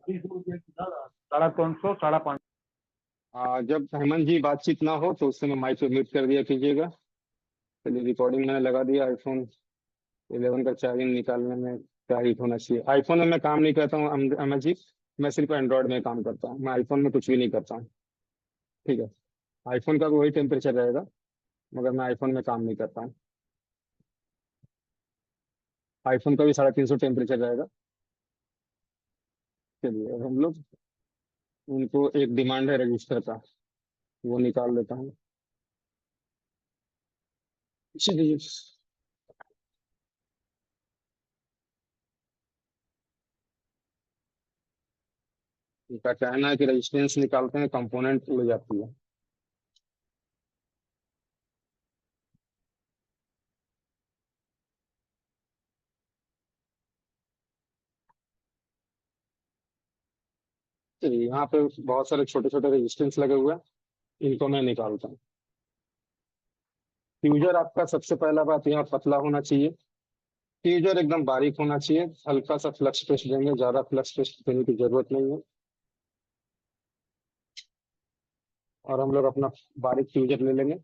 ₹350, 550। जब हेमंत जी बातचीत ना हो तो उस समय माइक पे म्यूट कर दिया कीजिएगा। चलिए, रिकॉर्डिंग मैंने लगा दिया। आईफोन 11 का चार्जिंग निकालने में क्या हीट होना चाहिए। आईफोन में मैं काम नहीं करता हूँ अहमद जी। मैं सिर्फ एंड्रॉयड में काम करता हूँ, मैं आईफोन में कुछ भी नहीं करता हूँ। ठीक है। आईफोन का भी वही टेम्परेचर रहेगा, मगर मैं आईफोन में काम नहीं करता हूँ। आईफोन का भी 350 टेम्परेचर रहेगा। चलिए, अब हम लोग उनको एक डिमांड है रजिस्टर का, वो निकाल लेता हूँ। चलिए, इनका कहना है कि रेजिस्टेंस निकालते हैं कंपोनेंट उड़ जाती है। चलिए, यहाँ पे बहुत सारे छोटे छोटे रेजिस्टेंस लगे हुए हैं, इनको मैं निकालता हूँ। फ्यूजर आपका सबसे पहला बात यहाँ पतला होना चाहिए। फ्यूजर एकदम बारीक होना चाहिए। हल्का सा फ्लक्स टेस्ट देंगे, ज्यादा फ्लक्स टेस्ट देने की जरूरत नहीं है। और हम लोग अपना बारीक फ्यूजर ले लेंगे।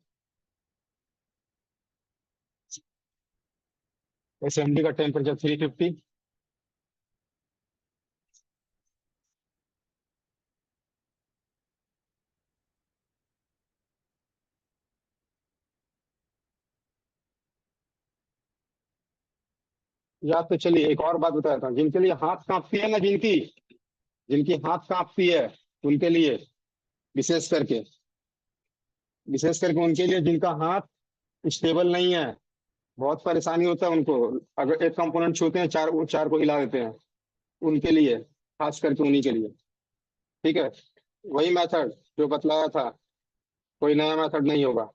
एसएमडी का टेम्परेचर 350। या तो चलिए एक और बात बताता हूँ, जिनके लिए हाथ कांपती है ना, जिनकी जिनकी हाथ कांपती है, उनके लिए विशेष करके विशेष करके उनके लिए जिनका हाथ स्टेबल नहीं है, बहुत परेशानी होता है उनको। अगर एक कंपोनेंट छूते हैं, चार वो चार को हिला देते हैं। उनके लिए, खास करके उन्हीं के लिए। ठीक है। वही मेथड जो बतलाया था, कोई नया मेथड नहीं होगा।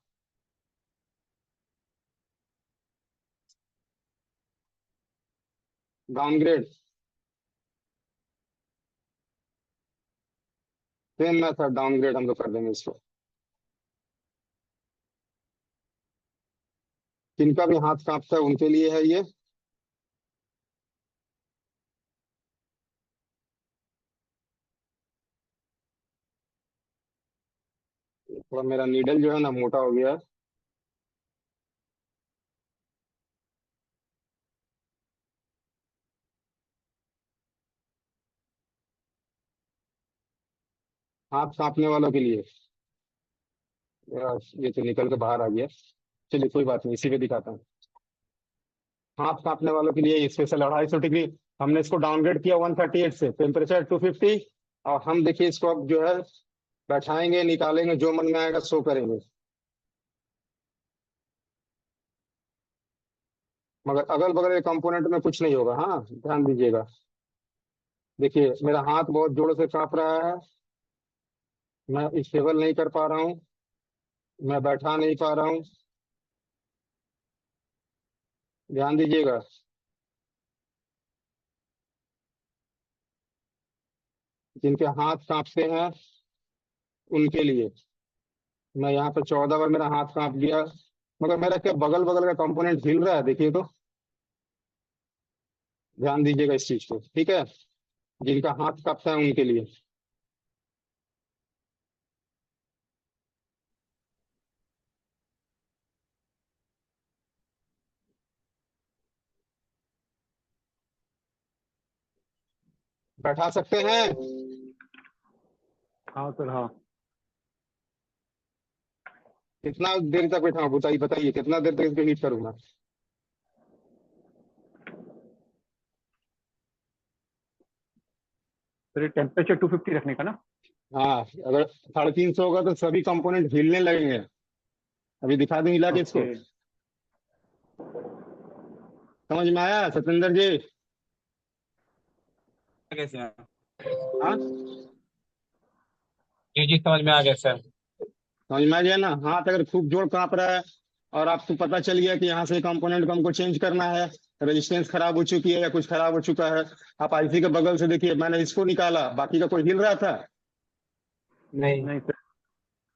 डाउनग्रेड, सेम मेथड, डाउनग्रेड हम लोग कर देंगे इसको। जिनका भी हाथ कांपता है उनके लिए है ये। थोड़ा मेरा नीडल जो है ना मोटा हो गया है। हाथ कांपने वालों के लिए। यार, ये तो निकल के बाहर आ गया। चलिए, कोई बात नहीं, इसी पे दिखाता हूँ। हाथ कांपने वालों के लिए स्पेशल 250 डिग्री। हमने इसको डाउनग्रेड किया 138 से, टेम्परेचर 250। और हम देखिए इसको अब जो है बैठाएंगे, निकालेंगे, जो मन में आएगा सो करेंगे। मगर अगल बगल के कंपोनेंट में कुछ नहीं होगा, हाँ ध्यान दीजिएगा। देखिए, मेरा हाथ बहुत जोरों से कांप रहा है। मैं स्टेबल नहीं कर पा रहा हूँ। मैं बैठा नहीं पा रहा हूँ। ध्यान दीजिएगा। जिनके हाथ कांपते हैं उनके लिए। मैं यहाँ पे 14 बार मेरा हाथ कांप गया, मगर मेरा क्या बगल बगल का कंपोनेंट हिल रहा है, देखिए तो। ध्यान दीजिएगा इस चीज को, ठीक है। जिनका हाथ कांपता है उनके लिए। बैठा सकते हैं। हाँ सर, हाँ। कितना देर तक बैठा हूँ बताइए, बताइए कितना देर तक इसको हीट करूंगा। सर, ये टेम्परेचर 250 रखने का ना? हाँ, अगर 350 होगा तो सभी कंपोनेंट हिलने लगेंगे। अभी दिखा दूं हिला के इसको। ओके। समझ में आया सत्येंद्र जी? कैसे हैं? हाँ, जी जी, समझ में आ गया सर। समझ में आ गया ना। हाथ अगर खूब जोर कांप रहा है और आपको पता चल गया कि यहाँ से कंपोनेंट को हमको चेंज करना है, रेजिस्टेंस खराब हो चुकी है या कुछ खराब हो चुका है, आप आईसी के बगल से देखिए, मैंने इसको निकाला, बाकी का कोई हिल रहा था? नहीं। नहीं सर।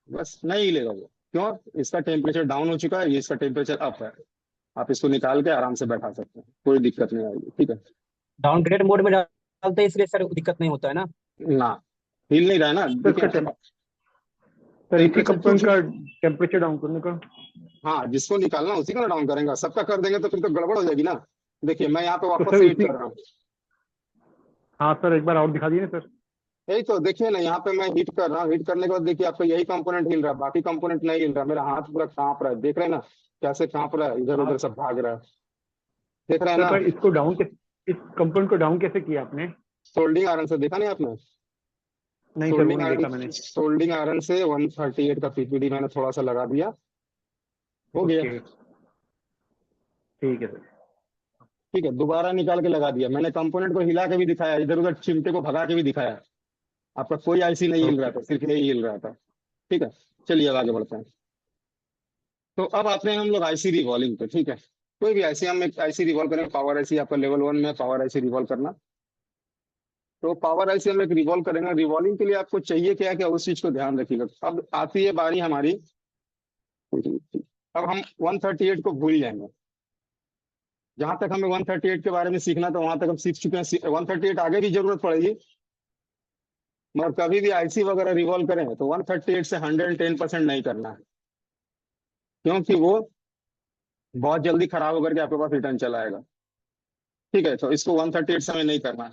बस नहीं हिलेगा वो। क्यों? इसका टेम्परेचर डाउन हो चुका है, ये इसका टेम्परेचर अप है। आप इसको निकाल के आराम से बैठा सकते हैं, कोई दिक्कत नहीं आएगी। ठीक है। डाउनग्रेड मोड में डाल निकालते हैं, इसलिए सर दिक्कत नहीं होता है ना। ना, हिल नहीं रहा है ना, सर इसका देखिए। सर इसी टेम्परेचर टू, कंपोनेंट का टेम्परेचर डाउन करने का। हाँ जिसको निकालना उसी का डाउन करेंगे, सबका कर देंगे तो फिर तो गड़बड़ हो जाएगी ना। देखिए मैं यहाँ पे तो वापस सर से हिट उसी। कर रहा हूँ। हाँ सर, एक बार और दिखा दिए ना सर। यही तो देखिए ना, यहाँ पे मैं हिट कर रहा हूँ, हिट करने के बाद देखिए आपका यही कंपोनेंट हिल रहा है, बाकी कंपोनेंट नहीं हिल रहा, मेरा हाथ पूरा कांप रहा है, देख रहे हैं ना कैसे कांप रहा है, इधर हाँ उधर सब भाग रहा है, देख रहे हैं सर, ना। पर इसको डाउन कैसे, इस कंपोनेंट को डाउन कैसे किया आपने? सोल्डिंग आयरन से, देखा नहीं आपने? नहीं सर, वो सोल्डिंग नहीं देखा मैंने। आयरन, सोल्डिंग आयरन से 138 का पीपीडी मैंने थोड़ा सा लगा दिया, हो गया। ओके, ठीक है सर। ठीक है, दोबारा निकाल के लगा दिया मैंने, कंपोनेंट को हिला के भी दिखाया, इधर उधर चिमटे को भगा के भी दिखाया, आपका कोई आईसी नहीं हिल रहा ओके। था, सिर्फ यही हिल रहा था। ठीक है, चलिए अब आगे बढ़ते हैं। तो अब आते हैं हम लोग आईसी रिवॉल्विंग पे। ठीक है, कोई भी आईसी, हम एक आईसी रिवॉल्व करें, पावर आईसी आपका लेवल 1 में पावर आईसी रिवॉल्व करना। तो पावर आईसी हम एक रिवॉल्व करेंगे, रिवॉल्विंग के लिए आपको चाहिए क्या क्या, उस चीज को ध्यान रखिएगा। अब आती है बारी हमारी, अब हम 138 को भूल जाएंगे, जहां तक हमें 138 के बारे में सीखना था वहां तक हम सीख चुके हैं, 138 आगे भी जरूरत पड़ेगी, मगर कभी भी आईसी वगैरह रिवॉल्व करें तो 138 से 110% नहीं करना है, क्योंकि वो बहुत जल्दी खराब होकर के आपके पास रिटर्न चला आएगा। ठीक है, तो इसको 138 से हमें नहीं करना है।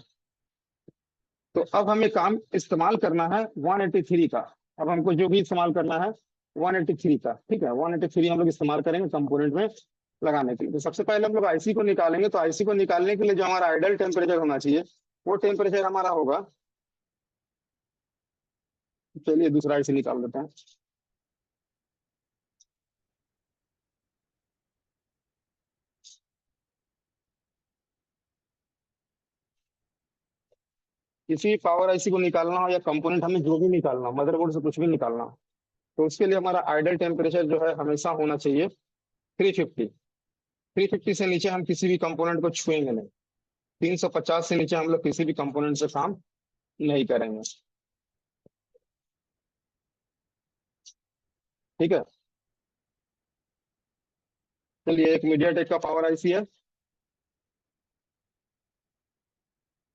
तो अब हमें काम इस्तेमाल करना है 183 का। अब हमको जो भी इस्तेमाल करना है 183 का, ठीक है, 183 हम लोग इस्तेमाल करेंगे कंपोनेंट में लगाने के लिए। तो सबसे पहले हम लोग आईसी को निकालेंगे, तो आईसी को निकालने के लिए जो हमारा आइडल टेम्परेचर होना चाहिए, वो टेम्परेचर हमारा होगा, चलिए दूसरा आईसी निकाल लेते हैं। किसी भी पावर आईसी को निकालना हो या कंपोनेंट हमें जो भी निकालना हो, मदरबोर्ड से कुछ भी निकालना हो, तो उसके लिए हमारा आइडल टेम्परेचर जो है हमेशा होना चाहिए 350। 350 से नीचे हम किसी भी कंपोनेंट को छुएंगे नहीं, 350 से नीचे हम लोग किसी भी कंपोनेंट से काम नहीं करेंगे। ठीक है, चलिए एक मीडियाटेक का पावर आईसी है,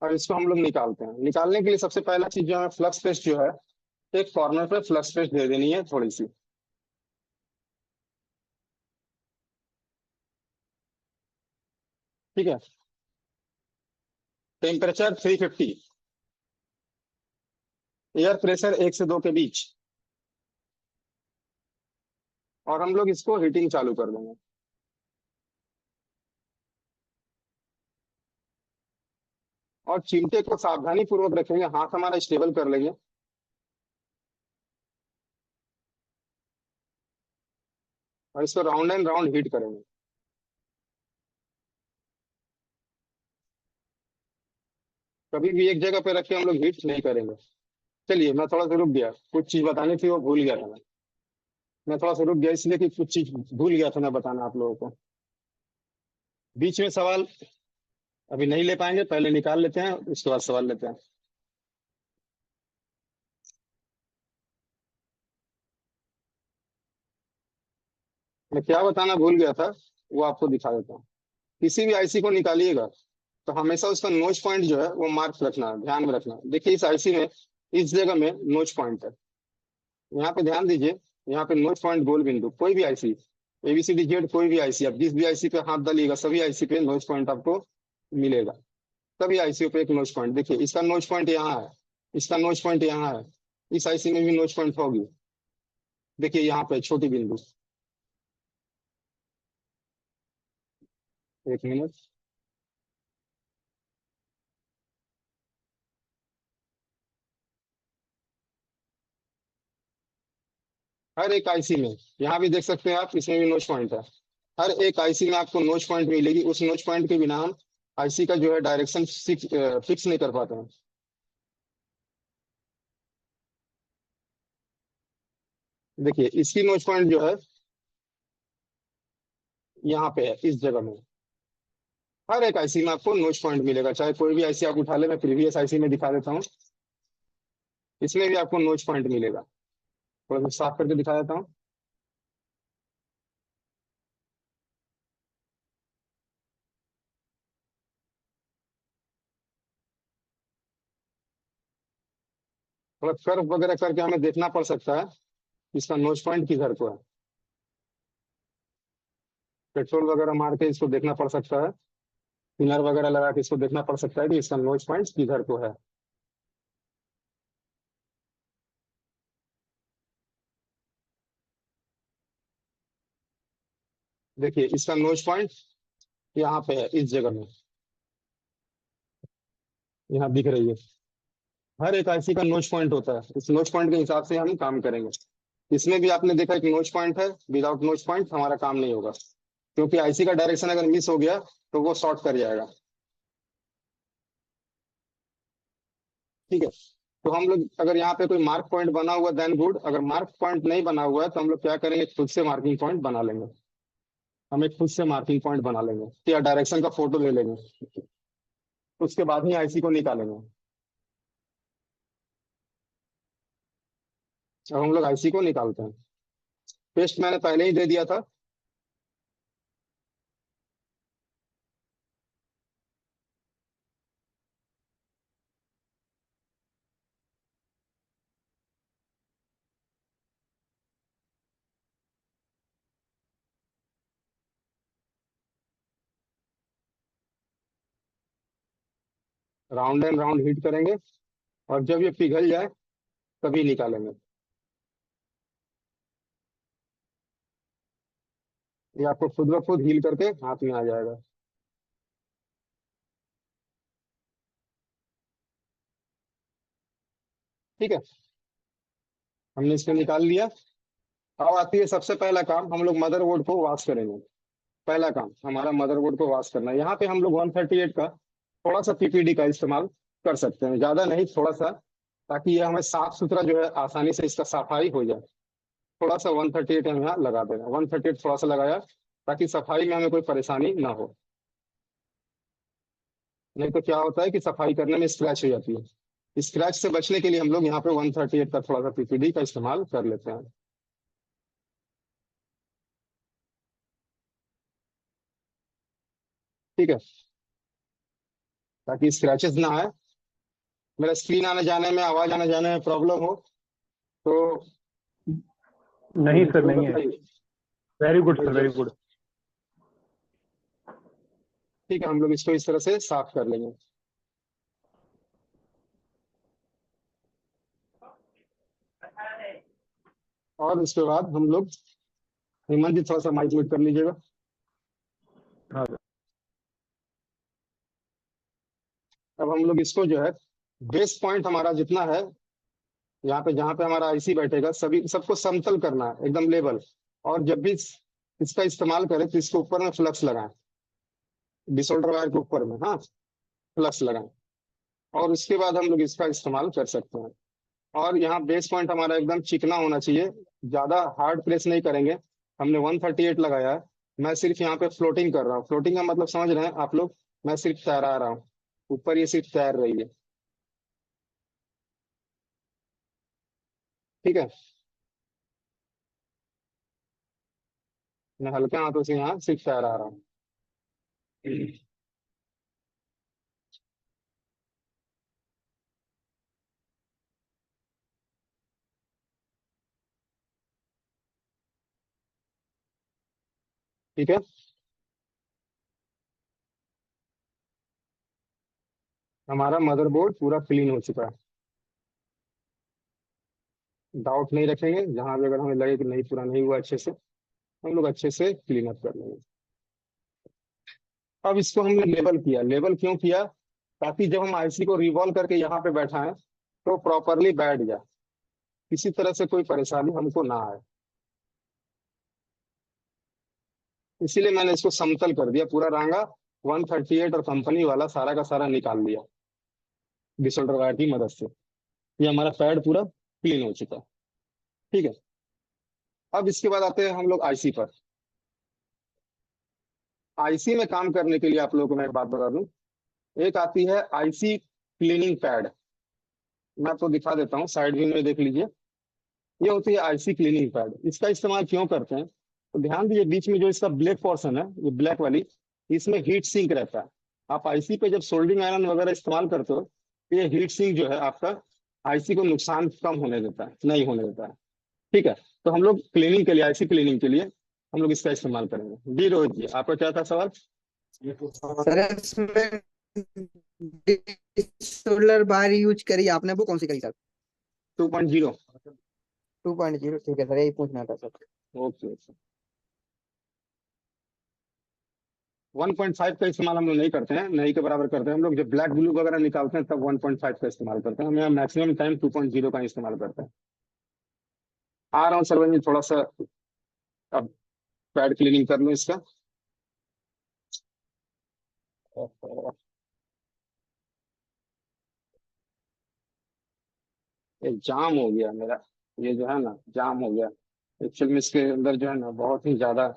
और इसको हम लोग निकालते हैं। निकालने के लिए सबसे पहला चीज जो है, फ्लक्स टेस्ट जो है, एक कॉर्नर पे फ्लक्स टेस्ट दे देनी है थोड़ी सी। ठीक है, टेम्परेचर 350, एयर प्रेशर 1 से 2 के बीच, और हम लोग इसको हीटिंग चालू कर देंगे। और चिमटे को सावधानी पूर्वक रखेंगे, हाथ हमारा स्टेबल कर लेंगे, और इसको राउंड एंड राउंड हीट करेंगे। कभी भी एक जगह पे रख के हम लोग हीट नहीं करेंगे। चलिए मैं थोड़ा सा रुक गया, कुछ चीज बतानी थी वो भूल गया था मैं थोड़ा सा रुक गया इसलिए कि कुछ चीज भूल गया था मैं बताना आप लोगों को। बीच में सवाल अभी नहीं ले पाएंगे, पहले निकाल लेते हैं उसके बाद सवाल लेते हैं। मैं क्या बताना भूल गया था वो आपको दिखा देता हूँ। किसी भी आईसी को निकालिएगा तो हमेशा उसका नोच पॉइंट जो है वो मार्क रखना, ध्यान में रखना। देखिए इस आईसी में इस जगह में नोच पॉइंट है, यहाँ पे ध्यान दीजिए, यहाँ पे नोच पॉइंट गोल बिंदु, कोई भी आईसी एबीसीडी जेड कोई भी आईसी, आप जिस भी आईसी पे हाथ डालिएगा सभी आईसी पे नोच पॉइंट आपको मिलेगा। सभी आईसी पे एक नोच पॉइंट, देखिए इसका नोच पॉइंट यहाँ है, इसका नोच पॉइंट यहाँ है, इस आईसी में भी नोच पॉइंट होगी, देखिए यहाँ पे छोटी बिंदु। एक मिनट, हर एक आईसी में, यहाँ भी देख सकते हैं आप, इसमें भी नोच पॉइंट है। हर एक आईसी में आपको नोच पॉइंट मिलेगी, उस नोच पॉइंट के बिना हम आईसी का जो है डायरेक्शन फिक्स नहीं कर पाते हैं। देखिए इसकी नोच पॉइंट जो है यहाँ पे है, इस जगह में। हर एक आईसी में आपको नोच पॉइंट मिलेगा, चाहे कोई भी आईसी आप उठा ले, मैं प्रीवियस आईसी में दिखा देता हूँ, इसमें भी आपको नोच पॉइंट मिलेगा। थोड़ा सा साफ करके दिखा देता हूँ। थोड़ा कर्व वगैरह करके हमें देखना पड़ सकता है इसका नोच पॉइंट किधर को है। पेट्रोल वगैरह मार के इसको देखना पड़ सकता है, पिनर वगैरह लगा के इसको देखना पड़ सकता है कि इसका नोच पॉइंट किधर को है। देखिए इसका नोच पॉइंट यहाँ पे है, इस जगह में, यहाँ दिख रही है। हर एक आईसी का नोच पॉइंट होता है, इस नोच पॉइंट के हिसाब से हम काम करेंगे। इसमें भी आपने देखा कि नोच पॉइंट है, विदाउट नोच पॉइंट हमारा काम नहीं होगा, क्योंकि आईसी का डायरेक्शन अगर मिस हो गया तो वो शॉर्ट कर जाएगा। ठीक है, तो हम लोग अगर यहाँ पे कोई मार्क पॉइंट बना हुआ देन गुड, अगर मार्क पॉइंट नहीं बना हुआ है तो हम लोग क्या करेंगे, खुद से मार्किंग पॉइंट बना लेंगे। हम एक खुद से मार्किंग पॉइंट बना लेंगे या डायरेक्शन का फोटो ले लेंगे, उसके बाद ही आईसी को निकालेंगे। अब हम लोग आईसी को निकालते हैं। पेस्ट मैंने पहले ही दे दिया था। राउंड एंड राउंड हीट करेंगे और जब ये पिघल जाए तभी निकालेंगे। ये आपको खुद ब खुद हील करके हाथ में आ जाएगा। ठीक है, हमने इसको निकाल लिया। अब आती है सबसे पहला काम, हम लोग मदरबोर्ड को वॉश करेंगे। पहला काम हमारा मदरबोर्ड को वॉश करना है। यहाँ पे हम लोग 138 का थोड़ा सा पीपीडी का इस्तेमाल कर सकते हैं, ज्यादा नहीं, थोड़ा सा, ताकि ये हमें साफ सुथरा जो है आसानी से इसका सफाई हो जाए। थोड़ा सा 138 हम यहाँ लगा देना, 138 थोड़ा सा लगाया ताकि सफाई में हमें कोई परेशानी ना हो। नहीं तो क्या होता है कि सफाई करने में स्क्रैच हो जाती है। स्क्रैच से बचने के लिए हम लोग यहाँ पे 138 का थोड़ा सा पीपीडी का इस्तेमाल कर लेते हैं। ठीक है, ताकि स्क्रैचेस ना आए, मेरा स्क्रीन आने जाने में, आवाज आने जाने में प्रॉब्लम हो तो नहीं मुझे सर, जरूर नहीं है। बताइए। वेरी गुड सर, मुझे वेरी जरूर- गुड। ठीक है, हम लोग इसको इस तरह से साफ कर लेंगे। और उसके बाद हम लोग, हेमंत जी थोड़ा सा माइक म्यूट कर लीजिएगा। हाँ सर। अब हम लोग इसको जो है, बेस पॉइंट हमारा जितना है, यहाँ पे जहाँ पे हमारा आईसी बैठेगा, सभी सबको समतल करना है, एकदम लेवल। और जब भी इसका इस्तेमाल करें तो इसके ऊपर में फ्लक्स लगाएं, डिसोल्डर वायर के ऊपर में, हाँ, फ्लक्स लगाएं। और उसके बाद हम लोग इसका इस्तेमाल कर सकते हैं। और यहाँ बेस पॉइंट हमारा एकदम चिकना होना चाहिए, ज्यादा हार्ड प्रेस नहीं करेंगे। हमने 138 लगाया है, मैं सिर्फ यहाँ पे फ्लोटिंग कर रहा हूँ। फ्लोटिंग का मतलब समझ रहे हैं आप लोग, मैं सिर्फ तैरा रहा हूँ, ऊपर ये सिर्फ तैर रही है। ठीक है, मैं हल्के हाथों से यहाँ सिर्फ तैरा रहा हूँ। ठीक है, हमारा मदरबोर्ड पूरा क्लीन हो चुका है। डाउट नहीं रखेंगे, जहां भी अगर हमें लगे कि नहीं पूरा नहीं हुआ अच्छे से, हम लोग अच्छे से क्लीन अप कर लेंगे। अब इसको हमने लेबल किया। लेबल क्यों किया? ताकि जब हम आईसी को रिवॉल्व करके यहाँ पे बैठाएं तो प्रॉपरली बैठ जाए, किसी तरह से कोई परेशानी हमको ना आए। इसीलिए मैंने इसको समतल कर दिया, पूरा रांगा 138 और कंपनी वाला सारा का सारा निकाल दिया डिसोल्डर वायर की मदद से। ये हमारा पैड पूरा क्लीन हो चुका है। ठीक है, अब इसके बाद आते हैं हम लोग आईसी पर। आईसी में काम करने के लिए आप लोगों को मैं एक बात बता दूं, एक आती है आईसी क्लीनिंग पैड। मैं आपको दिखा देता हूँ, साइड व्यू में देख लीजिए। ये होती है आईसी क्लीनिंग पैड। इसका इस्तेमाल क्यों करते हैं तो ध्यान दीजिए, बीच में जो इसका ब्लैक पोर्शन है, ये ब्लैक वाली, इसमें हीट सिंक रहता है। आप आईसी पे जब सोल्डिंग आयरन वगैरह इस्तेमाल करते हो तो ये हीट सिंक जो है आपका आईसी को नुकसान कम होने देता है, नहीं होने देता है। ठीक है, तो हम लोग क्लीनिंग के लिए, आईसी क्लीनिंग के लिए हम लोग इसका इस्तेमाल करेंगे। जी रोहित जी, आपका क्या था सवाल? सर इसमें सोलर बार यूज करी आपने, वो कौन सी करी सर? 2.0। 2.0, ठीक है सर, यही पूछना था सर। ओके। 1.5 का इस्तेमाल हम लोग नहीं करते हैं, नहीं के बराबर करते हैं हम लोग। जब ब्लैक ब्लू वगैरह निकालते हैं तब 1.5 का इस्तेमाल करते हैं हम। यहाँ मैक्सिमम टाइम 2.0 का इस्तेमाल करते हैं। आ रहा हूँ सर, वही थोड़ा सा अब पैड क्लीनिंग कर लूँ इसका। ये जाम हो गया मेरा, ये जो है ना जाम हो गया। एक्चुअल में इसके अंदर जो है ना बहुत ही ज्यादा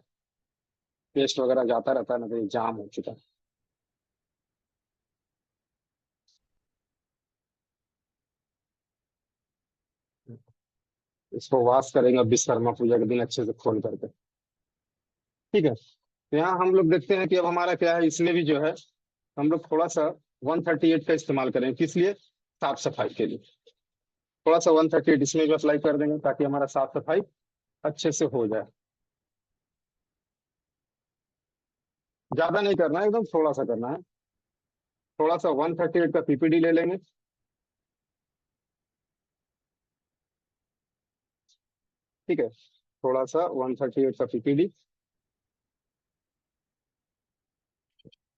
पेस्ट वगैरह जाता रहता है ना, तो ये जाम हो चुका है। इसको वॉश करेंगे अब विश्वकर्मा पूजा के दिन अच्छे से खोल करके। ठीक है, तो यहाँ हम लोग देखते हैं कि अब हमारा क्या है, इसमें भी जो है हम लोग थोड़ा सा 138 का इस्तेमाल करें। किस लिए? साफ सफाई के लिए। थोड़ा सा 138 इसमें भी अप्लाई कर देंगे ताकि हमारा साफ सफाई अच्छे से हो जाए। ज्यादा नहीं करना है, एकदम थोड़ा सा करना है। थोड़ा सा 138 का पीपीडी ले लेंगे। ठीक है, थोड़ा सा 138 का पीपीडी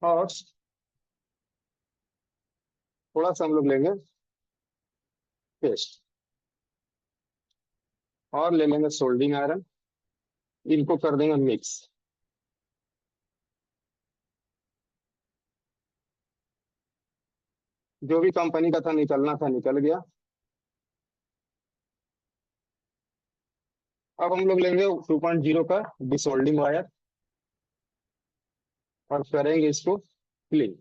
और थोड़ा सा हम लोग लेंगे पेस्ट और ले लेंगे सोल्डिंग आयरन। इनको कर देंगे मिक्स। जो भी कंपनी का था निकलना था निकल गया। अब हम लोग लेंगे 2.0 का डिसोल्डिंग वायर और करेंगे इसको क्लीन।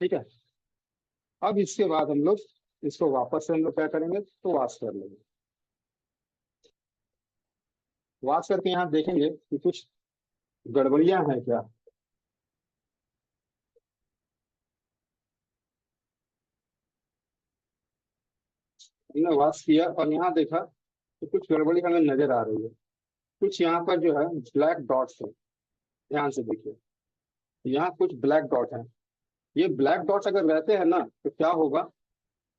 ठीक है, अब इसके बाद हम लोग इसको वापस से हम लोग क्या करेंगे, तो वॉश कर लेंगे। वॉश करके यहाँ देखेंगे कि कुछ गड़बड़ियां हैं क्या। हमने वॉश किया और यहाँ देखा तो कुछ गड़बड़ी हमें नजर आ रही है। कुछ यहाँ पर जो है ब्लैक डॉट्स है। ध्यान से देखिए, यहाँ कुछ ब्लैक डॉट है। ये ब्लैक डॉट्स अगर रहते हैं ना तो क्या होगा,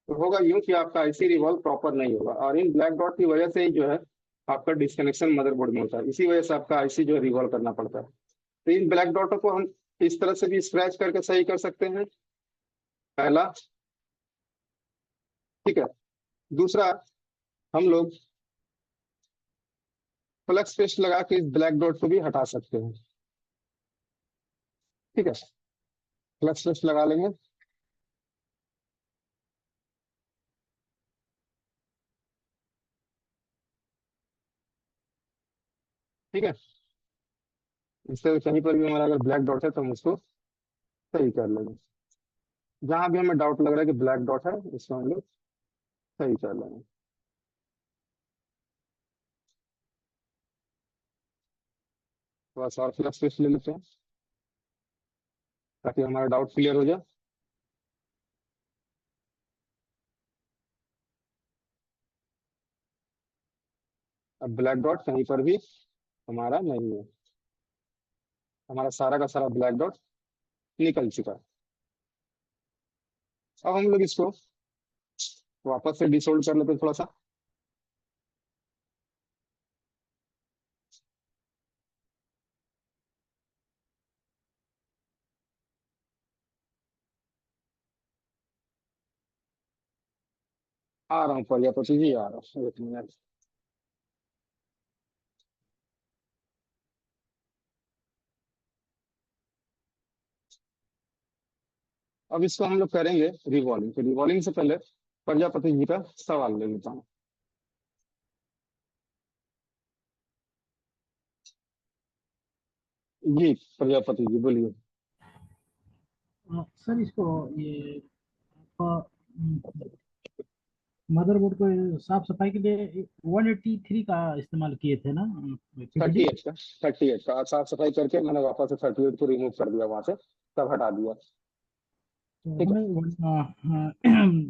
तो होगा यूं कि आपका आईसी रिवॉल्व प्रॉपर नहीं होगा, और इन ब्लैक डॉट की वजह से ही जो है आपका डिस्कनेक्शन मदरबोर्ड में होता है। इसी वजह से आपका आईसी जो है रिवॉल्व करना पड़ता है। तो इन ब्लैक डॉटों को हम इस तरह से भी स्क्रैच करके सही कर सकते हैं, पहला। ठीक है, दूसरा हम लोग फ्लक्स पेस्ट लगा के इस ब्लैक डॉट को भी हटा सकते हैं। ठीक है, फ्लक्स पेस्ट लगा लेंगे। ठीक है, इससे कहीं पर भी हमारा अगर ब्लैक डॉट है तो हम उसको सही कर लेंगे। जहां भी हमें डाउट लग रहा है कि ब्लैक डॉट है उसको हम लोग सही कर लेंगे। थोड़ा सा और फ्लक्स पेस्ट ले लेते हैं ताकि हमारा डाउट क्लियर हो जाए। अब ब्लैक डॉट कहीं पर भी हमारा नहीं है, हमारा सारा का सारा ब्लैक डॉट निकल चुका है। अब हम लोग इसको वापस से डिसोल्ड कर लेते हैं थोड़ा सा। आ रहा हूँ प्रजापति जी, आ रहा हूँ, एक मिनट। अब इसको हम लोग करेंगे रिवॉल्विंग। तो रिवॉल्विंग से पहले प्रजापति जी का सवाल ले लेता हूँ। जी प्रजापति जी बोलिए। सर इसको ये आपका मदरबोर्ड को साफ सफाई के लिए 183 का इस्तेमाल किए थे ना थर्टी PPT? एट का 38 का साफ सफाई करके मैंने वापस से 38 को रिमूव कर दिया वहां से, तब हटा दिया। तो ठीक है,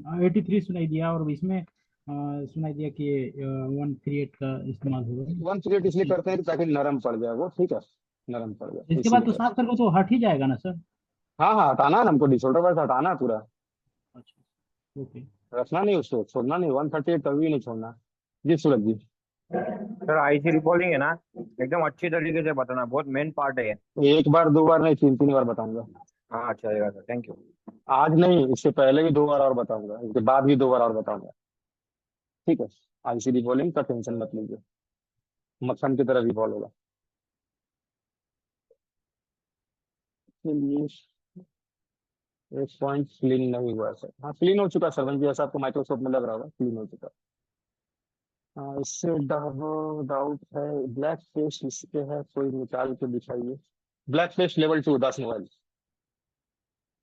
हमें 83 सुनाई दिया और इसमें सुनाई दिया कि 138 का इस्तेमाल होगा। 138 इसलिए करते हैं कि ताकि नरम पड़ जाए वो, ठीक है, नरम पड़ जाए इसके बाद इसीलिए तो करते साफ करके तो हट ही जाएगा ना सर? हैं। हाँ हाँ, हटाना है ना हमको, डिसऑर्डर वर्ड हटाना है पूरा, अच्छा, ओके। रखना नहीं, उसको छोड़ना नहीं, 138 कभी भी नहीं छोड़ना। जी सूरज जी। सर आईसी रिपोर्टिंग है ना, एकदम अच्छी तरीके से बताना, बहुत मेन पार्ट है ये। एक बार दो बार नहीं, तीन तीन बार बताऊंगा। हाँ चलेगा सर, थैंक यू। आज नहीं, इससे पहले भी दो बार और बताऊंगा, इसके बाद भी दो बार और बताऊंगा, ठीक है। आईसीडी बॉलिंग का टेंशन मत लीजिए, मक्खन की तरह रिवॉल्व होगा। चलिए, एक पॉइंट क्लीन नहीं हुआ है सर, हाँ क्लीन हो चुका है सर, जैसा आपको माइक्रोसॉफ्ट में लग रहा होगा, क्लीन हो चुका है। हाँ, इससे डाउट है, ब्लैक पेस्ट इसके है, कोई निकाल के दिखाइए। Black paste level 2 10 mobile,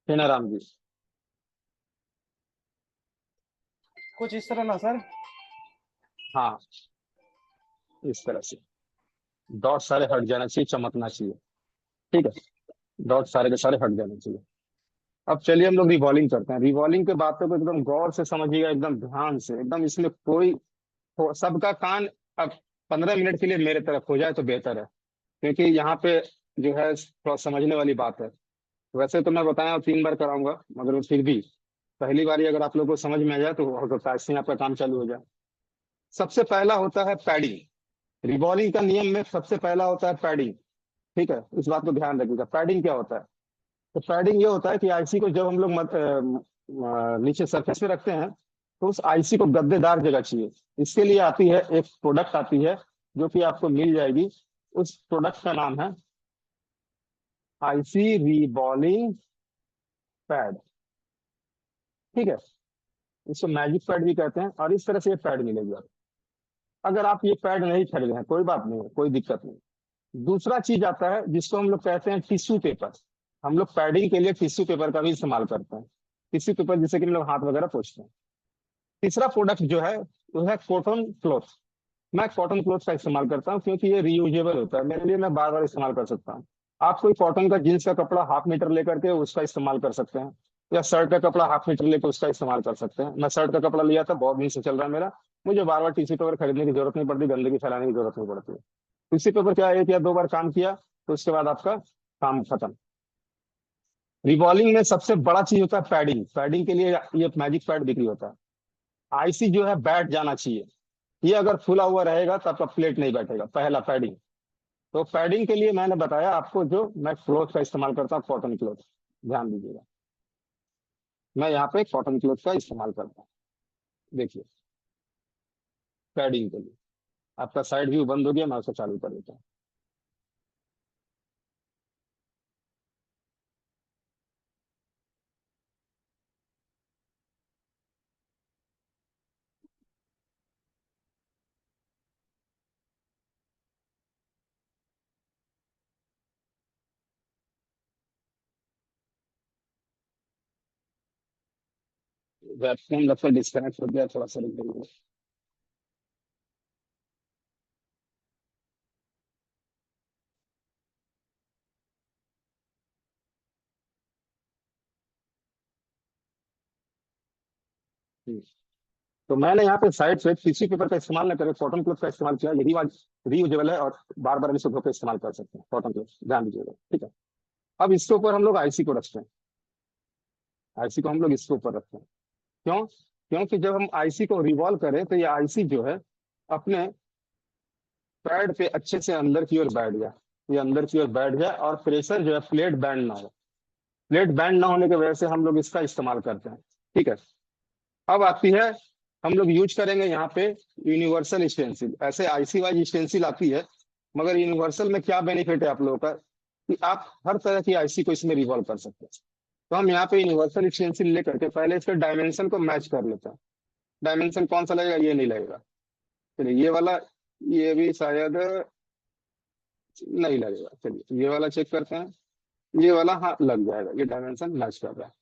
Ram ji. कुछ इस तरह ना सर। हाँ, इस तरह से डॉट सारे हट जाना चाहिए, चमकना चाहिए, ठीक है, डॉट सारे के सारे हट जाने चाहिए। अब चलिए हम लोग रिवॉल्विंग करते हैं। रिवॉल्विंग के बातों को एकदम गौर से समझिएगा, एकदम ध्यान से, एकदम इसमें कोई सबका कान अब 15 मिनट के लिए मेरे तरफ हो जाए तो बेहतर है, क्योंकि यहाँ पे जो है थोड़ा समझने वाली बात है। वैसे तो मैं बताया और 3 बार कराऊंगा, मगर फिर भी पहली बार अगर आप लोगों को समझ में आ जाए तो हो सकता है इससे आपका काम चालू हो जाए। सबसे पहला होता है पैडिंग। रिवॉल्विंग का नियम में सबसे पहला होता है पैडिंग, ठीक है, इस बात को ध्यान रखिएगा। पैडिंग क्या होता है? तो पैडिंग ये होता है कि आईसी को जब हम लोग नीचे सरफेस पे रखते हैं तो उस आईसी को गद्देदार जगह चाहिए। इसके लिए आती है एक प्रोडक्ट आती है जो कि आपको मिल जाएगी। उस प्रोडक्ट का नाम है आईसी रिबॉलिंग पैड, ठीक है, इसको मैजिक पैड भी कहते हैं, और इस तरह से ये पैड मिलेगी आपको। अगर आप ये पैड नहीं खरीदे हैं कोई बात नहीं है, कोई दिक्कत नहीं। दूसरा चीज आता है जिसको हम लोग कहते हैं टिश्यू पेपर। हम लोग पैडिंग के लिए टिश्यू पेपर का भी इस्तेमाल करते हैं, टिश्यू पेपर जिससे कि हम लोग हाथ वगैरह पोंछते हैं। तीसरा प्रोडक्ट जो है वो है कॉटन क्लॉथ। मैं कॉटन क्लॉथ का इस्तेमाल करता हूँ क्योंकि ये रीयूजेबल होता है, मेरे लिए मैं बार बार इस्तेमाल कर सकता हूँ। आप कोई कॉटन का जींस का कपड़ा हाफ मीटर लेकर के उसका इस्तेमाल कर सकते हैं, या शर्ट का कपड़ा हाफ मीटर लेकर उसका इस्तेमाल कर सकते हैं। मैं शर्ट का कपड़ा लिया था, बहुत दिन से चल रहा है मेरा, मुझे बार बार टिश्यू पेपर खरीदने की जरूरत नहीं पड़ती, गंदगी फैलाने की जरूरत नहीं पड़ती। टिश्यू पेपर क्या, एक या दो बार काम किया तो उसके बाद आपका काम खत्म। रिवॉल्विंग में सबसे बड़ा चीज होता है पैडिंग। पैडिंग के लिए ये मैजिक पैड बिक्री होता है। आईसी जो है बैठ जाना चाहिए, ये अगर फुला हुआ रहेगा तो आपका प्लेट नहीं बैठेगा, पहला पैडिंग। तो पैडिंग के लिए मैंने बताया आपको, जो मैं क्लॉथ का इस्तेमाल करता हूँ, कॉटन क्लॉथ, ध्यान दीजिएगा, मैं यहाँ पे कॉटन क्लॉथ का इस्तेमाल करता हूँ। देखिए, पैडिंग के लिए आपका साइड व्यू बंद हो गया, मैं उसको चालू कर देता हूँ। वेबकैम लगता है डिस्कनेक्ट हो गया, थोड़ा सा रुक जाइए। तो मैंने यहाँ पे साइड से टिश्यू पेपर का इस्तेमाल न करके कॉटन क्लॉथ का इस्तेमाल किया, यही बात रीयूजेबल है और बार बार इसको धो के इस्तेमाल कर सकते हैं, कॉटन क्लॉथ, ध्यान दीजिएगा, ठीक है। अब इसके ऊपर हम लोग आईसी को रखते हैं, आईसी को हम लोग इसके ऊपर रखते हैं। क्यों? क्योंकि जब हम आईसी को रिवॉल्व करें तो ये आईसी जो है अपने पैड पे अच्छे से अंदर की ओर बैठ जाए, ये अंदर की ओर बैठ जाए, और प्रेशर जो है प्लेट बैंड ना हो। प्लेट बैंड ना होने की वजह से हम लोग इसका इस्तेमाल करते हैं, ठीक है। अब आती है, हम लोग यूज करेंगे यहाँ पे यूनिवर्सल स्टेंसिल। ऐसे आईसी वाइज स्टेंसिल आती है, मगर यूनिवर्सल में क्या बेनिफिट है आप लोगों का कि आप हर तरह की आईसी को इसमें रिवॉल्व कर सकते हैं। तो हम यहाँ पे यूनिवर्सल स्टेंसिल लेकर के पहले इसके डायमेंशन को मैच कर लेते हैं। डायमेंशन कौन सा लगेगा, ये नहीं लगेगा, चलिए ये वाला, ये भी शायद नहीं लगेगा, चलिए ये वाला चेक करते हैं, ये वाला हाँ लग जाएगा, ये डायमेंशन मैच कर रहा है,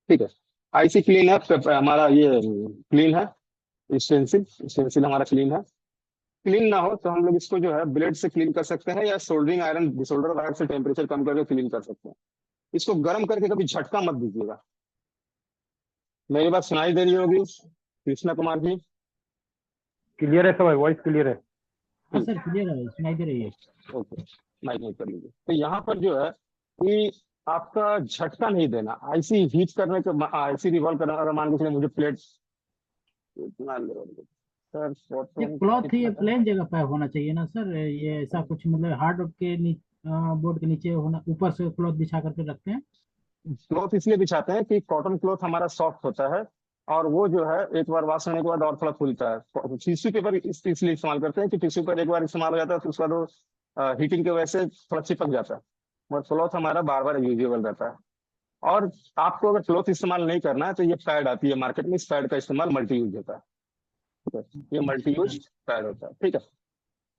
ठीक है। आईसी क्लीन है, हमारा ये क्लीन है। स्टेंसिल हमारा क्लीन है। क्लीन ना हो तो हम लोग इसको जो है ब्लेड से क्लीन कर सकते हैं या सोल्डरिंग आयरन सोल्डर वायर से टेम्परेचर कम करके क्लीन कर सकते हैं। इसको गर्म करके कभी झटका मत दीजिएगा। मेरी बात सुनाई दे रही होगी कृष्णा कुमार जी? क्लियर है सर, वॉइस क्लियर है। हाँ सर, क्लियर है, सुनाई दे रही है। ओके, माइक नहीं कर लीजिए। तो यहाँ पर जो है कि आपका झटका नहीं देना। आईसी हीट करने के आईसी रिवॉल्व करना, अगर मान के चलिए मुझे प्लेट सर ये क्लॉथ ये प्लेन जगह पे होना चाहिए ना सर, ये ऐसा कुछ मतलब हार्ड के बोर्ड के नीचे होना, ऊपर से क्लॉथ बिछा करके रखते हैं। क्लॉथ इसलिए बिछाते हैं कि कॉटन क्लॉथ हमारा सॉफ्ट होता है और वो जो है एक बार वॉश होने के बाद और थोड़ा खुलता है। टिश्यू पेपर इसलिए इस्तेमाल करते हैं कि टिश्यू पेपर एक बार इस्तेमाल हो जाता है तो उसका तो हीटिंग की वजह से थोड़ा चिपक जाता है, मगर क्लॉथ हमारा बार बार यूजेबल रहता है। और आपको अगर क्लॉथ इस्तेमाल नहीं करना है तो ये पैड आती है मार्केट में, इस पैड का इस्तेमाल मल्टी यूज होता है। ठीक है, ये मल्टी यूज पैड होता है। ठीक है,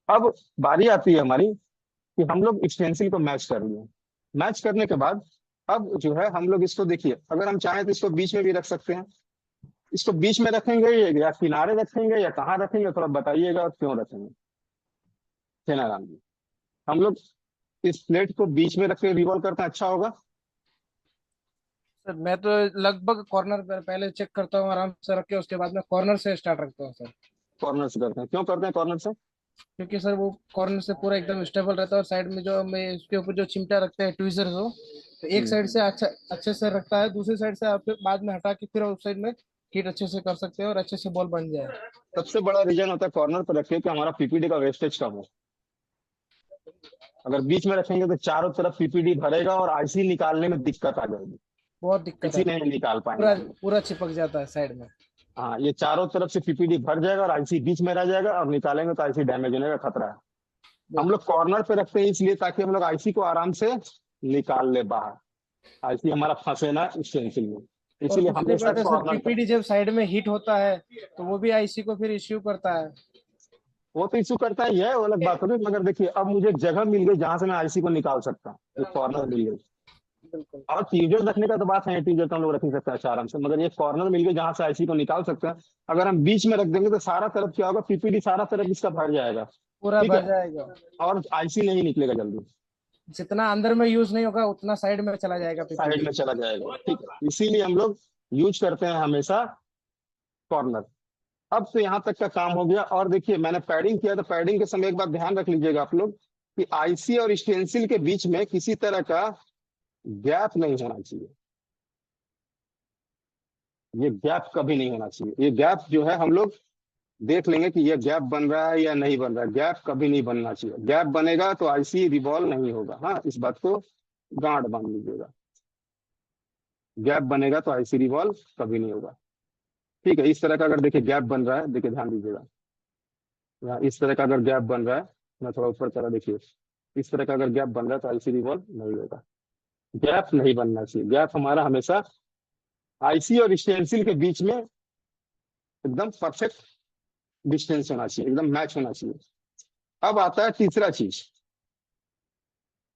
अब बारी आती है हमारी कि हम लोग एक्सटेंसिल को मैच कर लिए। मैच करने के बाद अब जो है हम लोग इसको देखिए, अगर हम चाहें तो इसको बीच में भी रख सकते हैं। इसको बीच में रखेंगे या किनारे रखेंगे या कहाँ रखेंगे, थोड़ा बताइएगा और क्यों रखेंगे सेनाराम जी? हम लोग इस प्लेट को बीच में रख के रिवॉल्व करते हैं, अच्छा होगा? सर मैं तो लगभग कॉर्नर पर पहले चेक करता हूँ आराम से रख के, उसके बाद में कॉर्नर से स्टार्ट रखता हूँ सर। कॉर्नर से करते हैं, क्यों करते हैं कॉर्नर से? क्योंकि सर वो कॉर्नर से पूरा एकदम स्टेबल रहता है, और साइड में जो मैं उसके ऊपर जो चिमटा रखते हैं ट्विजर हो, तो एक साइड से अच्छा अच्छे से रखता है, दूसरी साइड से आप फिर बाद में हटा के फिर उस साइड में हीट अच्छे से कर सकते हैं और अच्छे से बॉल बन जाए। सबसे बड़ा रीजन होता है कॉर्नर पर रखिए कि हमारा पीपीडी का वेस्टेज कम हो। अगर बीच में रखेंगे तो चारों तरफ पीपीडी भरेगा और आईसी निकालने में दिक्कत आ जाएगी, बहुत दिक्कत आईसी है, नहीं निकाल पूरा पाएंगे। पूरा चिपक जाता है साइड में। हाँ, ये चारों तरफ से पीपीडी भर जाएगा और आईसी बीच में रह जाएगा और निकालेंगे तो आईसी डैमेज होने का खतरा है। हम लोग कॉर्नर पे रखते हैं इसलिए ताकि हम लोग आईसी को आराम से निकाल ले बाहर, आईसी हमारा फंसे ना स्टेंसिल में, और इसीलिए दूसरी हमेशा बात है सर, कॉर्नर पे। पीपीडी जब साइड में हीट होता है तो वो भी आईसी को फिर इश्यू करता है। वो तो इशू करता ही है, वो अलग बात होगी, मगर देखिए अब मुझे एक जगह मिल गई जहां से मैं आईसी को निकाल सकता हूँ, एक कॉर्नर मिल गई। बिल्कुल। और टीजर रखने का तो बात है, टीजर तो हम लोग रख नहीं सकते अच्छा आराम से, मगर ये कॉर्नर मिल गया जहां से आईसी को निकाल सकते हैं। अगर हम बीच में रख देंगे तो सारा तरफ क्या होगा, पीपीडी सारा तरफ इसका भर जाएगा। पूरा ठीक भर है, जाएगा, और आईसी नहीं निकलेगा जल्दी, जितना अंदर में यूज नहीं होगा उतना साइड में चला जाएगा साइड पीपीडी। में चला जाएगा। ठीक है, इसीलिए हम लोग यूज करते हैं हमेशा कॉर्नर। अब तो यहाँ तक का काम हो गया। और देखिए मैंने पैडिंग किया, तो पैडिंग के समय एक बात ध्यान रख लीजिएगा आप लोग कि आईसी और स्टेंसिल के बीच में किसी तरह का गैप नहीं होना चाहिए। ये गैप कभी नहीं होना चाहिए। ये गैप जो है हम लोग देख लेंगे कि ये गैप बन रहा है या नहीं बन रहा है। गैप कभी नहीं बनना चाहिए, गैप बनेगा तो आईसी रिवॉल्व नहीं होगा। हाँ, इस बात को गांठ बांध लीजिएगा, गैप बनेगा तो आईसी रिवॉल्व कभी नहीं होगा। ठीक है, इस तरह का अगर देखिए गैप बन रहा है, देखिए ध्यान दीजिएगा, यहाँ इस तरह का अगर गैप बन रहा है, मैं थोड़ा ऊपर करा, देखिए इस तरह का अगर गैप बन रहा है तो आईसी रिवॉल्व नहीं होगा। गैप नहीं बनना चाहिए, गैप हमारा हमेशा आईसी और स्टेंसिल के बीच में एकदम परफेक्ट डिस्टेंस होना चाहिए, एकदम मैच होना चाहिए। अब आता है तीसरा चीज,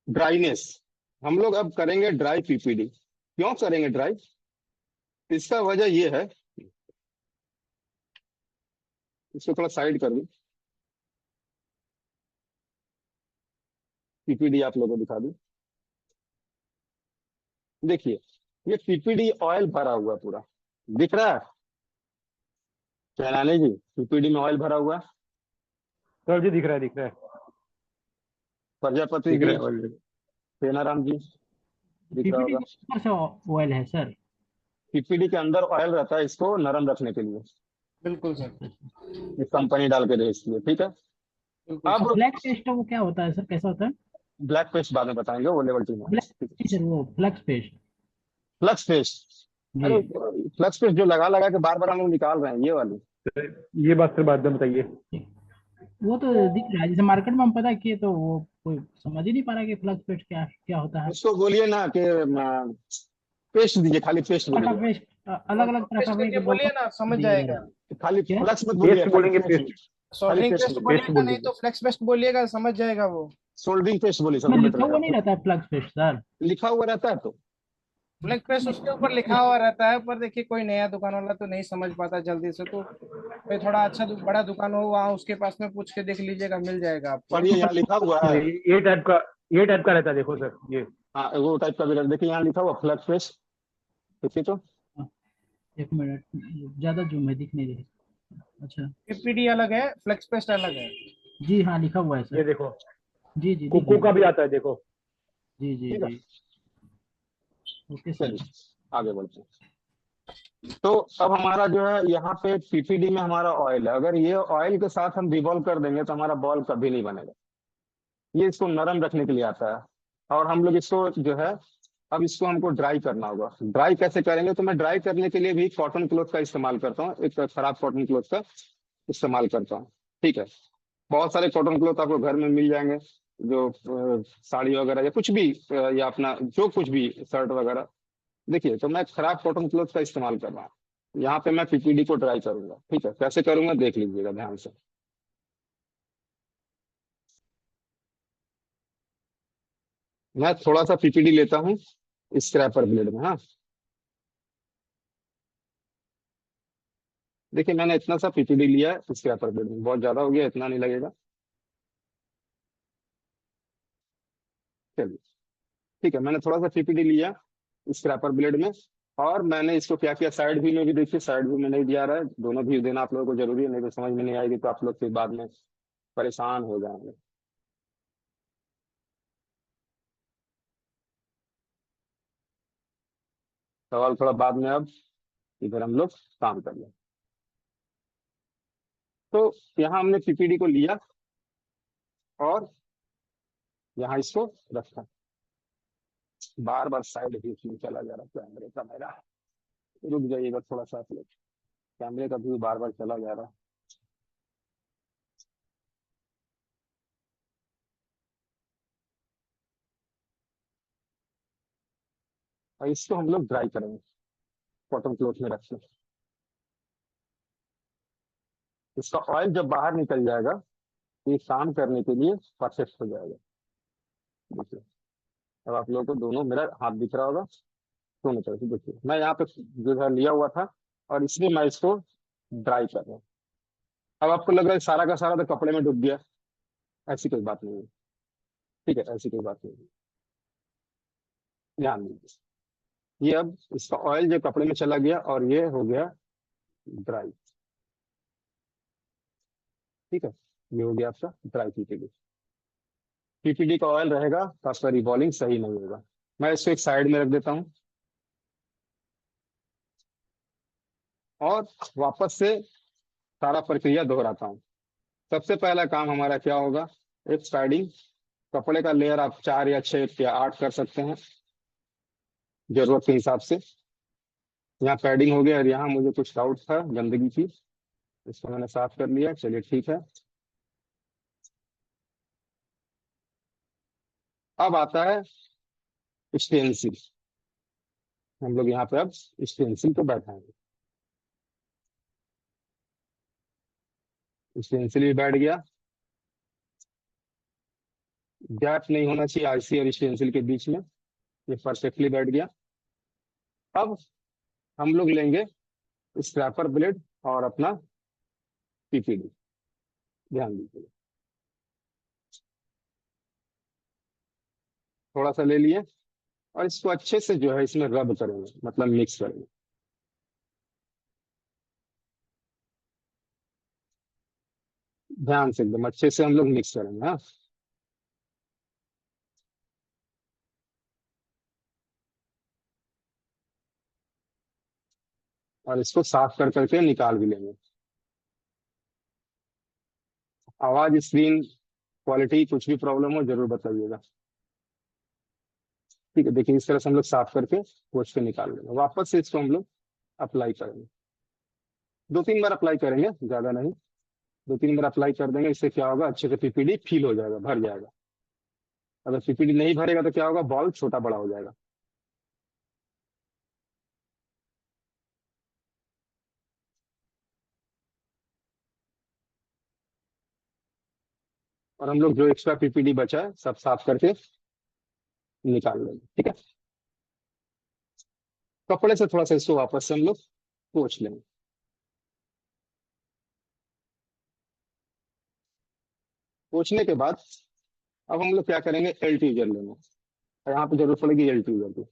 ड्राइनेस। हम लोग अब करेंगे ड्राई पीपीडी। क्यों करेंगे ड्राई? इसका वजह यह है, इसको थोड़ा साइड कर दूं, पीपीडी आप लोगों को दिखा दूं। देखिए ये पीपीडी ऑयल भरा हुआ पूरा दिख रहा है चैनाने जी, पीपीडी में ऑयल भरा हुआ है। सर जी दिख रहा है, दिख रहा है, प्रजापति दिख जी, रहा है already। सेनाराम जी, दिख रहा पीपीटी होगा। ऊपर से ऑयल है सर। पीपीडी के अंदर ऑयल रहता है इसको नरम रखने के लिए, बिल्कुल सर, ये कंपनी डाल के भेजती है। ठीक है, बिल्कुल। अब ब्लैक पेस्ट वो क्या होता है सर, कैसा होता है? ब्लैक पेस्ट बाद में बताएंगे, वो लेवल 2 में। ब्लैक सर, वो फ्लक्स पेस्ट। फ्लक्स पेस्ट, जी। अरे फ्लक्स पेस्ट जो लगा लगा के बार बार हम लोग निकाल रहे हैं, ये वाली। ये बात सर बाद में बताइए। वो तो दिख रहा है, जैसे मार्केट में हम पता किए तो वो कोई समझ ही नहीं पा रहा कि फ्लक्स पेस्ट क्या क्या होता है। उसको बोलिए ना कि पेस्ट दीजिए, खाली पेस्ट तरह का बोलिए, पेस्ट, अलग अलग तरह का पेस्ट करके पेस्ट बोलिए ना, समझ दिया जा जाएगा। रहा है। खाली क्या? फ्लक्स मत बोलिए, पेस्ट बोलेंगे, पेस्ट। सोल्डरिंग पेस्ट पेस्ट बोलिए, बोलिएगा, नहीं तो फ्लेक्स पेस्ट बोलिएगा, समझ जाएगा वो। सोल्डरिंग पेस्ट बोलिए, इसमें सबको लिखा बेटर हुआ नहीं रहेगा। रहता है फ्लक्स पेस्ट सर। लिखा हुआ रहता है तो फ्लैग पेस्ट उसके ऊपर लिखा हुआ रहता है, पर देखिए कोई नया दुकान वाला तो नहीं समझ पाता जल्दी से, तो कोई थोड़ा अच्छा बड़ा दुकान हो वहाँ उसके पास में पूछ के देख लीजिएगा, मिल जाएगा आपको। पढ़िए यहाँ लिखा हुआ है। ये टाइप का रहता है, देखो सर ये। हाँ वो टाइप का भी देखिए यहाँ लिखा हुआ फ्लैग पेस्ट, देखिए तो। हाँ, एक मिनट, ज्यादा जूम है, दिख नहीं रही। अच्छा, पीपीडी अलग है, फ्लेक्स पेस्ट अलग है। जी हाँ, लिखा हुआ है ये सर। देखो, जी जी, दिख कुकू गया। का भी आता है, देखो। जी जी ठीक है, जी। Okay sir. चलिए आगे बढ़ते हैं। तो अब हमारा जो है यहाँ पे पीपीडी में हमारा ऑयल है, अगर ये ऑयल के साथ हम रिवॉल्व कर देंगे तो हमारा बॉल कभी नहीं बनेगा। ये इसको नरम रखने के लिए आता है। और हम लोग इसको जो है, अब इसको हमको ड्राई करना होगा। ड्राई कैसे करेंगे, तो मैं ड्राई करने के लिए भी कॉटन क्लोथ का इस्तेमाल करता हूँ, एक खराब कॉटन क्लोथ का इस्तेमाल करता हूँ। ठीक है, बहुत सारे कॉटन क्लोथ आपको घर में मिल जाएंगे, जो साड़ी वगैरह या कुछ भी या अपना जो कुछ भी शर्ट वगैरह। देखिए, तो मैं खराब कॉटन क्लोथ का इस्तेमाल कर रहा हूँ। यहाँ पे मैं पीपीडी को ड्राई करूंगा। ठीक है, कैसे करूंगा देख लीजिएगा ध्यान से। मैं थोड़ा सा पीपीडी लेता हूँ स्क्रैपर ब्लेड में। हाँ, देखिए मैंने इतना सा पीपीडी लिया है स्क्रैपर ब्लेड में, बहुत ज्यादा हो गया, इतना नहीं लगेगा। चलिए, ठीक है, मैंने थोड़ा सा पीपीडी लिया स्क्रैपर ब्लेड में। और मैंने इसको क्या किया, साइड व्यू में भी देखिए, साइड व्यू में नहीं दिया रहा है, दोनों व्यू देना आप लोगों को जरूरी है, नहीं तो समझ में नहीं आएगी, तो आप लोग फिर बाद में परेशान हो जाएंगे। सवाल थोड़ा बाद में, अब इधर हम लोग काम कर लें। तो यहाँ हमने पीपीडी को लिया और यहाँ इसको रखा। बार बार साइड व्यू में चला जा रहा है कैमरे का मेरा। रुक जाइएगा थोड़ा सा आप लोग, कैमरे का व्यू बार बार चला जा रहा है। और इसको हम लोग ड्राई करेंगे कॉटन क्लोथ में रख के। इसका ऑयल जब बाहर निकल जाएगा तो ये काम करने के लिए परफेक्ट हो जाएगा। देखिए, अब आप लोगों को दोनों मेरा हाथ दिख रहा होगा, दोनों तरफ से देखिए, मैं यहाँ पे जो है लिया हुआ था और इसलिए मैं इसको ड्राई कर रहा हूँ। अब आपको लग रहा है सारा का सारा तो कपड़े में डूब गया, ऐसी कोई बात नहीं है। ठीक है, ऐसी कोई बात नहीं है, ध्यान दीजिए। ये अब इसका ऑयल जो कपड़े में चला गया और ये हो गया ड्राई। ठीक है, ये हो गया आपका ड्राई पीपीडी। पीपीडी का ऑयल रहेगा तो आपका रिवॉल्विंग सही नहीं होगा। मैं इसको एक साइड में रख देता हूँ और वापस से सारा प्रक्रिया दोहराता हूँ। सबसे पहला काम हमारा क्या होगा, एक पैडिंग, कपड़े का लेयर आप 4 या 6 या 8 कर सकते हैं जरूरत के हिसाब से। यहाँ पैडिंग हो गया और यहाँ मुझे कुछ डाउट था गंदगी की, इसको मैंने साफ कर लिया। चलिए ठीक है, अब आता है स्टेंसिल। हम लोग यहाँ पे अब स्टेंसिल को बैठाएंगे। स्टेंसिल भी बैठ गया, गैप नहीं होना चाहिए आईसी और स्टेंसिल के बीच में, ये परफेक्टली बैठ गया। अब हम लोग लेंगे स्क्रैपर ब्लेड और अपना पीपीडी, ध्यान दीजिए। थोड़ा सा ले लिए और इसको अच्छे से जो है इसमें रब करेंगे, मतलब मिक्स करेंगे। ध्यान से एकदम अच्छे से हम लोग मिक्स करेंगे। हाँ, और इसको साफ कर करके निकाल भी लेंगे। आवाज, स्क्रीन क्वालिटी कुछ भी प्रॉब्लम हो जरूर बताइएगा। ठीक है, देखिए इस तरह से हम लोग साफ करके पोंछ के निकाल लेंगे। वापस से इसको हम लोग अप्लाई करेंगे, 2-3 बार अप्लाई करेंगे, ज्यादा नहीं। 2-3 बार अप्लाई कर देंगे, इससे क्या होगा, अच्छे से पीपीडी फील हो जाएगा, भर जाएगा। अगर पीपीडी नहीं भरेगा तो क्या होगा, बॉल छोटा बड़ा हो जाएगा। और हम लोग जो एक्स्ट्रा पीपीडी बचा है सब साफ करके निकाल लेंगे। ठीक है, कपड़े से थोड़ा सा इसको वापस से हम लोग पोंछ लेंगे। पोंछने के बाद अब हम लोग क्या करेंगे, एल टीजर लेंगे। यहाँ पे जरूरत पड़ेगी एल टीजर की।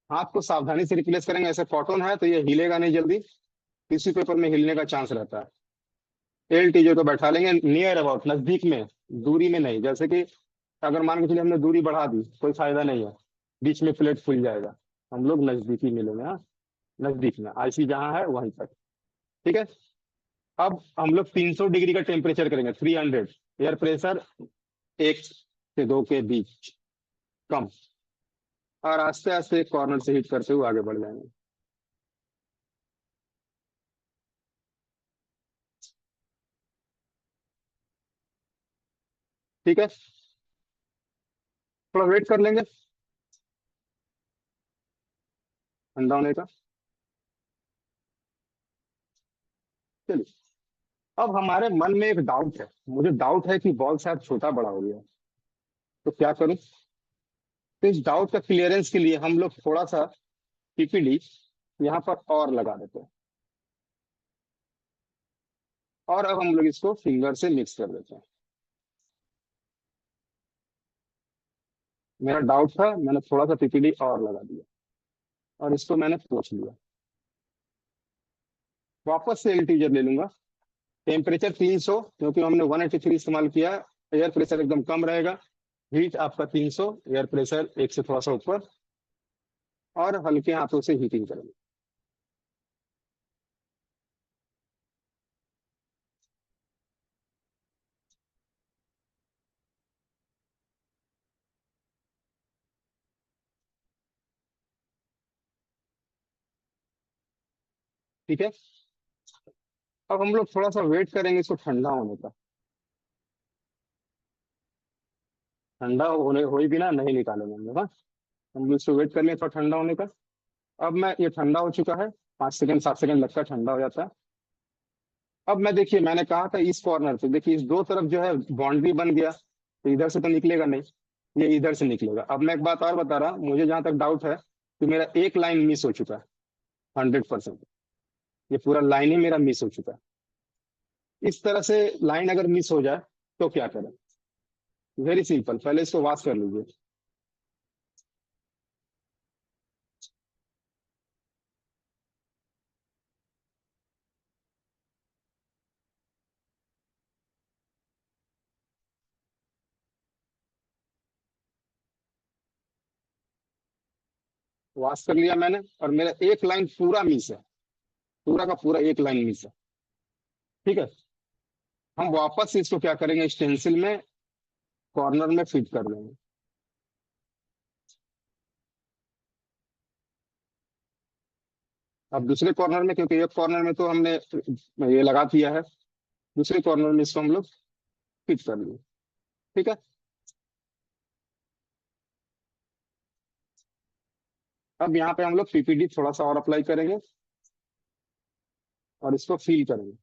हाथ को सावधानी से रिप्लेस करेंगे, ऐसे कॉटन है तो ये हिलेगा नहीं जल्दी, टिश्यू पेपर में हिलने का चांस रहता है। एल टीजर को बैठा लेंगे नियर अबाउट, नजदीक में, दूरी में नहीं। जैसे कि अगर मान के चलिए हमने दूरी बढ़ा दी, कोई फायदा नहीं है, बीच में प्लेट खुल जाएगा। हम लोग नजदीकी मिलेंगे, हाँ, नजदीक में, आईसी जहां है वहीं तक। ठीक है। अब हम लोग 300 डिग्री का टेम्परेचर करेंगे, 300 एयर प्रेशर, 1 से 2 के बीच कम, और आस्ते आस्ते कॉर्नर से हिट करते हुए आगे बढ़ जाएंगे। ठीक है, थोड़ा वेट कर लेंगे ठंडा होने का। चलिए, अब हमारे मन में एक डाउट है, मुझे डाउट है कि बॉल शायद छोटा बड़ा हो गया, तो क्या करूं। तो इस डाउट का क्लियरेंस के लिए हम लोग थोड़ा सा पीपीडी यहाँ पर और लगा देते हैं, और अब हम लोग इसको फिंगर से मिक्स कर देते हैं। मेरा डाउट था, मैंने थोड़ा सा पीपीडी और लगा दिया, और इसको मैंने पोंछ लिया। वापस से एल्टीजर ले लूंगा, टेम्परेचर 300, क्योंकि हमने 183 इस्तेमाल किया, एयर प्रेशर एकदम कम रहेगा। हीट आपका 300, एयर प्रेशर 1 से थोड़ा सा ऊपर, और हल्के हाथों से हीटिंग करेंगे। ठीक है, अब हम लोग थोड़ा सा वेट करेंगे इसको ठंडा होने का। ठंडा होने हो ही बिना नहीं निकालेंगे हम लोग, हाँ। हम लोग इसको वेट कर लें थोड़ा ठंडा होने का। अब मैं, ये ठंडा हो चुका है, 5 सेकंड 7 सेकंड लगता है ठंडा हो जाता है। अब मैं, देखिए मैंने कहा था इस कॉर्नर पे, देखिए इस दो तरफ जो है बाउंड्री बन गया, तो इधर से तो निकलेगा नहीं, ये इधर से निकलेगा। अब मैं एक बात और बता रहा, मुझे जहां तक डाउट है कि मेरा एक लाइन मिस हो चुका है, 100%। ये पूरा लाइन ही मेरा मिस हो चुका है। इस तरह से लाइन अगर मिस हो जाए तो क्या करें। वेरी सिंपल, पहले इसको वॉश कर लीजिए। वॉश कर लिया मैंने, और मेरा एक लाइन पूरा मिस है, पूरा का पूरा एक लाइन मिस है। ठीक है, हम वापस से इसको क्या करेंगे, स्टेंसिल में कॉर्नर में फिट कर देंगे। अब दूसरे कॉर्नर में, क्योंकि एक कॉर्नर में तो हमने ये लगा दिया है, दूसरे कॉर्नर में इसको हम लोग फिट कर लिए। ठीक है, अब यहाँ पे हम लोग पीपीडी थोड़ा सा और अप्लाई करेंगे, और इसको फील करेंगे।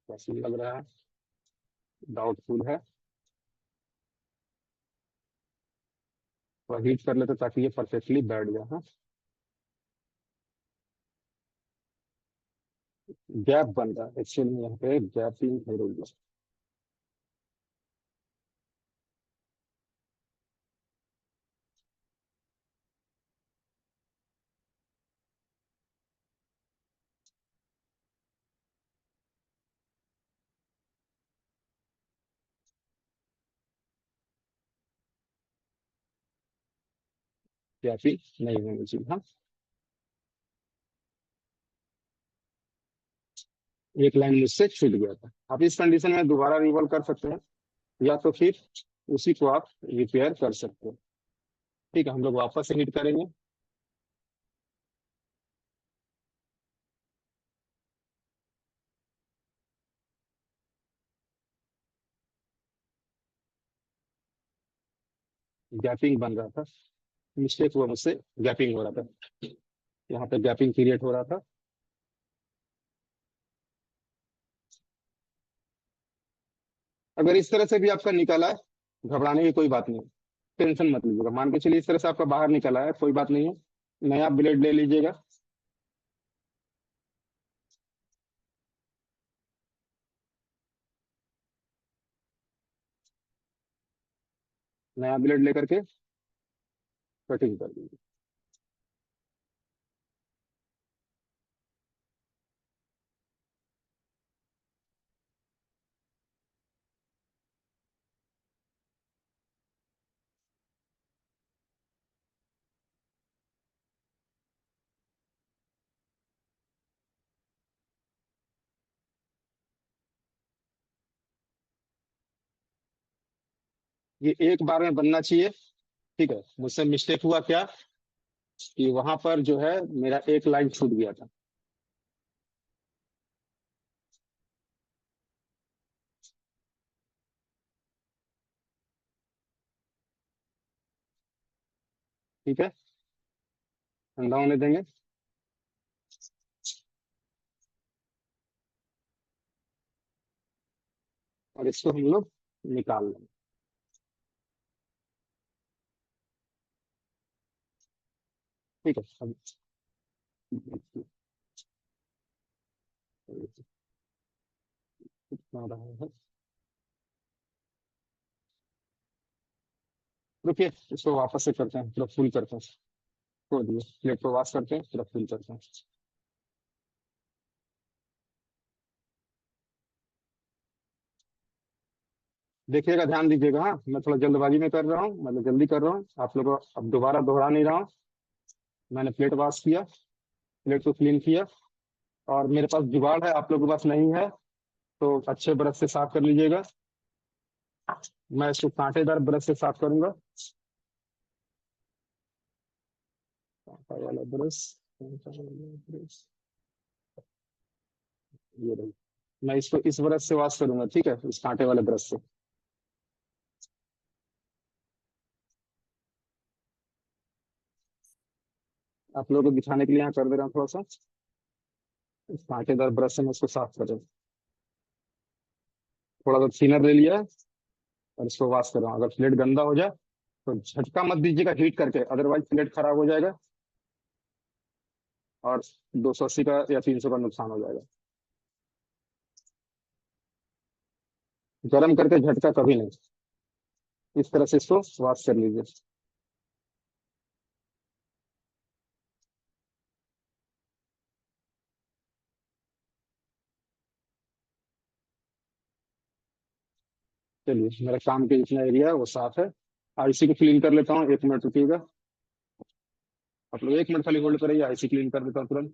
कैसे लग रहा है, डाउटफुल है, और हीट कर लेते ताकि ये परफेक्टली बैठ जाए, हाँ। गैप बन रहा है एक्चुअली, यहाँ पे गैपिंग हो रही है। गैपिंग नहीं होनी चाहिए, हाँ। एक लाइन मुझसे छूट गया था। आप इस कंडीशन में दोबारा रिवॉल्व कर सकते हैं, या तो फिर उसी को आप रिपेयर कर सकते हैं। ठीक है, हम लोग वापस से हिट करेंगे। गैपिंग बन रहा था, मिस्टेक हुआ मुझसे, गैपिंग हो रहा था, यहाँ पे गैपिंग क्रिएट हो रहा था। अगर इस तरह से भी आपका निकला है, घबराने की कोई बात नहीं, टेंशन मत लीजिएगा। मान के चलिए इस तरह से आपका बाहर निकला है, कोई बात नहीं है, नया ब्लेड ले लीजिएगा। नया ब्लेड लेकर के कटिंग कर दीजिए। ये एक बार में बनना चाहिए। ठीक है, मुझसे मिस्टेक हुआ क्या कि वहां पर जो है मेरा एक लाइन छूट गया था। ठीक है, ठंडा होने देंगे और इसको हम लोग निकाल लेंगे। ठीक है, अब कितना रहा है, रुकिए, इसको वापस से करते हैं, पूरा फुल करते हैं। छोड़ दिए, प्लेट को वॉश करते हैं, पूरा फुल करते हैं। देखिएगा, ध्यान दीजिएगा। हाँ, मैं थोड़ा जल्दबाजी में कर रहा हूँ, मतलब जल्दी कर रहा हूँ, आप लोगों को अब दोबारा दोहरा नहीं रहा हूँ। मैंने प्लेट वॉश किया, प्लेट को क्लीन किया, और मेरे पास जुगाड़ है, आप लोगों के पास नहीं है तो अच्छे ब्रश से साफ कर लीजिएगा। मैं इसको कांटेदार ब्रश से साफ करूंगा। कांटा वाला ब्रश, कांटा वाला ब्रश, ये रही। मैं इसको इस ब्रश से वॉश करूंगा, ठीक है, इस कांटे वाले ब्रश से। आप लोगों को दिखाने के लिए यहाँ कर दे रहा हूँ थोड़ा सा। इस कांटेदार ब्रश से मैं इसको साफ कर रहा हूँ। थोड़ा सा थिनर ले लिया है और इसको वॉश कर रहा हूँ। अगर प्लेट गंदा हो जाए तो झटका मत दीजिएगा हीट करके, अदरवाइज प्लेट खराब हो जाएगा और 280 का या 300 का नुकसान हो जाएगा। गर्म करके झटका कभी नहीं, इस तरह से इसको वॉश कर लीजिए। चलिए, मेरा काम के जितना एरिया है वो साफ है। आईसी को क्लीन कर लेता हूँ, 1 मिनट रुकिएगा। आप लोग 1 मिनट खाली होल्ड करिए, आईसी क्लीन कर देता हूँ तुरंत।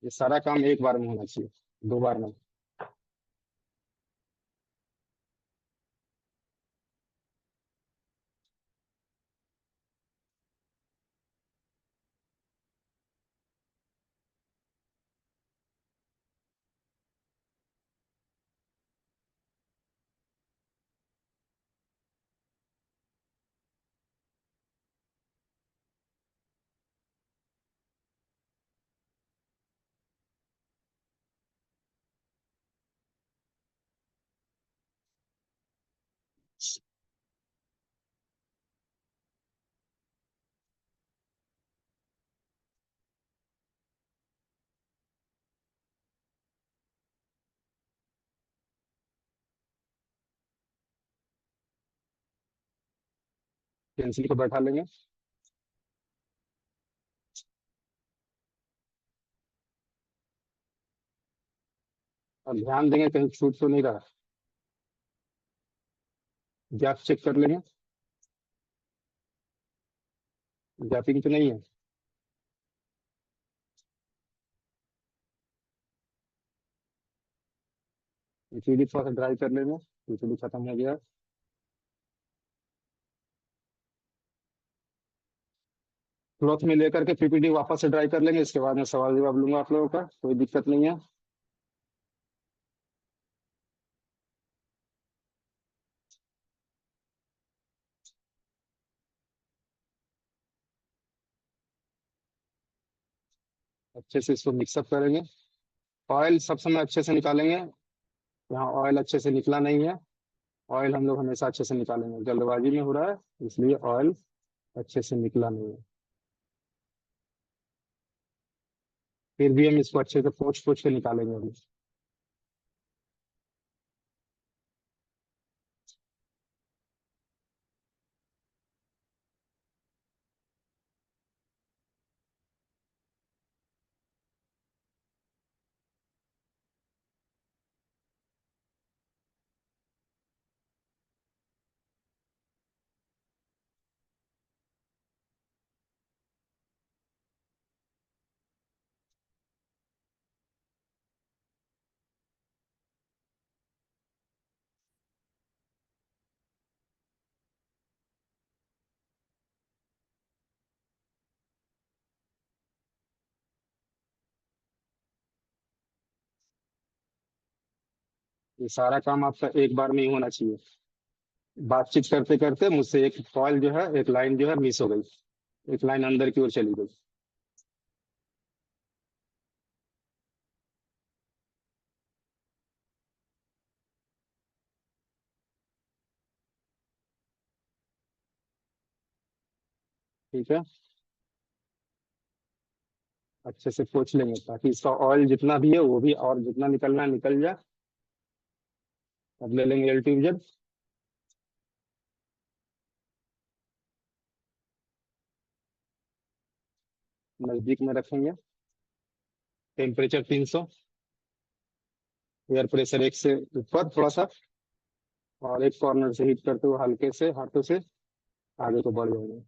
ये सारा काम एक बार में होना चाहिए, 2 बार नहीं। पेंसिल को बैठा लेंगे और ध्यान देंगे कहीं छूट तो नहीं रहा। गैप चेक कर लेंगे, गैपिंग तो नहीं है। इसे भी थोड़ा सा ड्राई कर लेंगे, इसे भी खत्म हो गया। क्लॉथ में लेकर के पीपीटी वापस से ड्राई कर लेंगे, इसके बाद में सवाल जवाब लूंगा आप लोगों का, कोई दिक्कत नहीं है। अच्छे से इसको मिक्सअप करेंगे। ऑयल सब समय अच्छे से निकालेंगे, यहाँ ऑयल अच्छे से निकला नहीं है। ऑयल हम लोग हमेशा अच्छे से निकालेंगे, जल्दबाजी में हो रहा है इसलिए ऑयल अच्छे से निकला नहीं है। फिर भी हम इसको अच्छे से पोंछ पोंछ के निकालेंगे अभी। ये सारा काम आपका एक बार में ही होना चाहिए। बातचीत करते करते मुझसे एक कॉल जो है, एक लाइन जो है मिस हो गई, एक लाइन अंदर की ओर चली गई। ठीक है, अच्छे से पोंछ लेंगे ताकि इसका ऑयल जितना भी है वो भी, और जितना निकलना है निकल जाए। अब ले लेंगे एल ट्यूजर। नजदीक में रखेंगे, टेम्परेचर 300, एयर प्रेशर 1 से ऊपर थोड़ा सा, और एक कॉर्नर से हीट करते हुए हल्के से हाथों से आगे को बढ़ जाएंगे।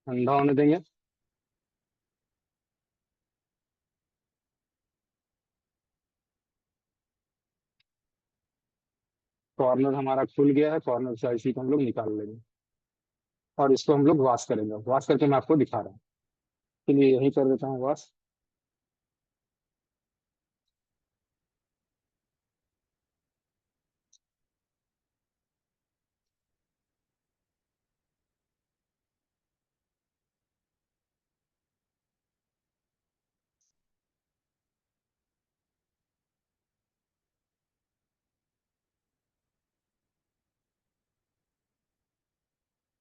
ठंडा होने देंगे। कॉर्नर हमारा खुल गया है, कॉर्नर से इसी को हम लोग निकाल लेंगे और इसको हम लोग वॉश करेंगे। वॉश करके मैं आपको दिखा रहा हूँ, चलिए यही कर देता हूँ वॉश।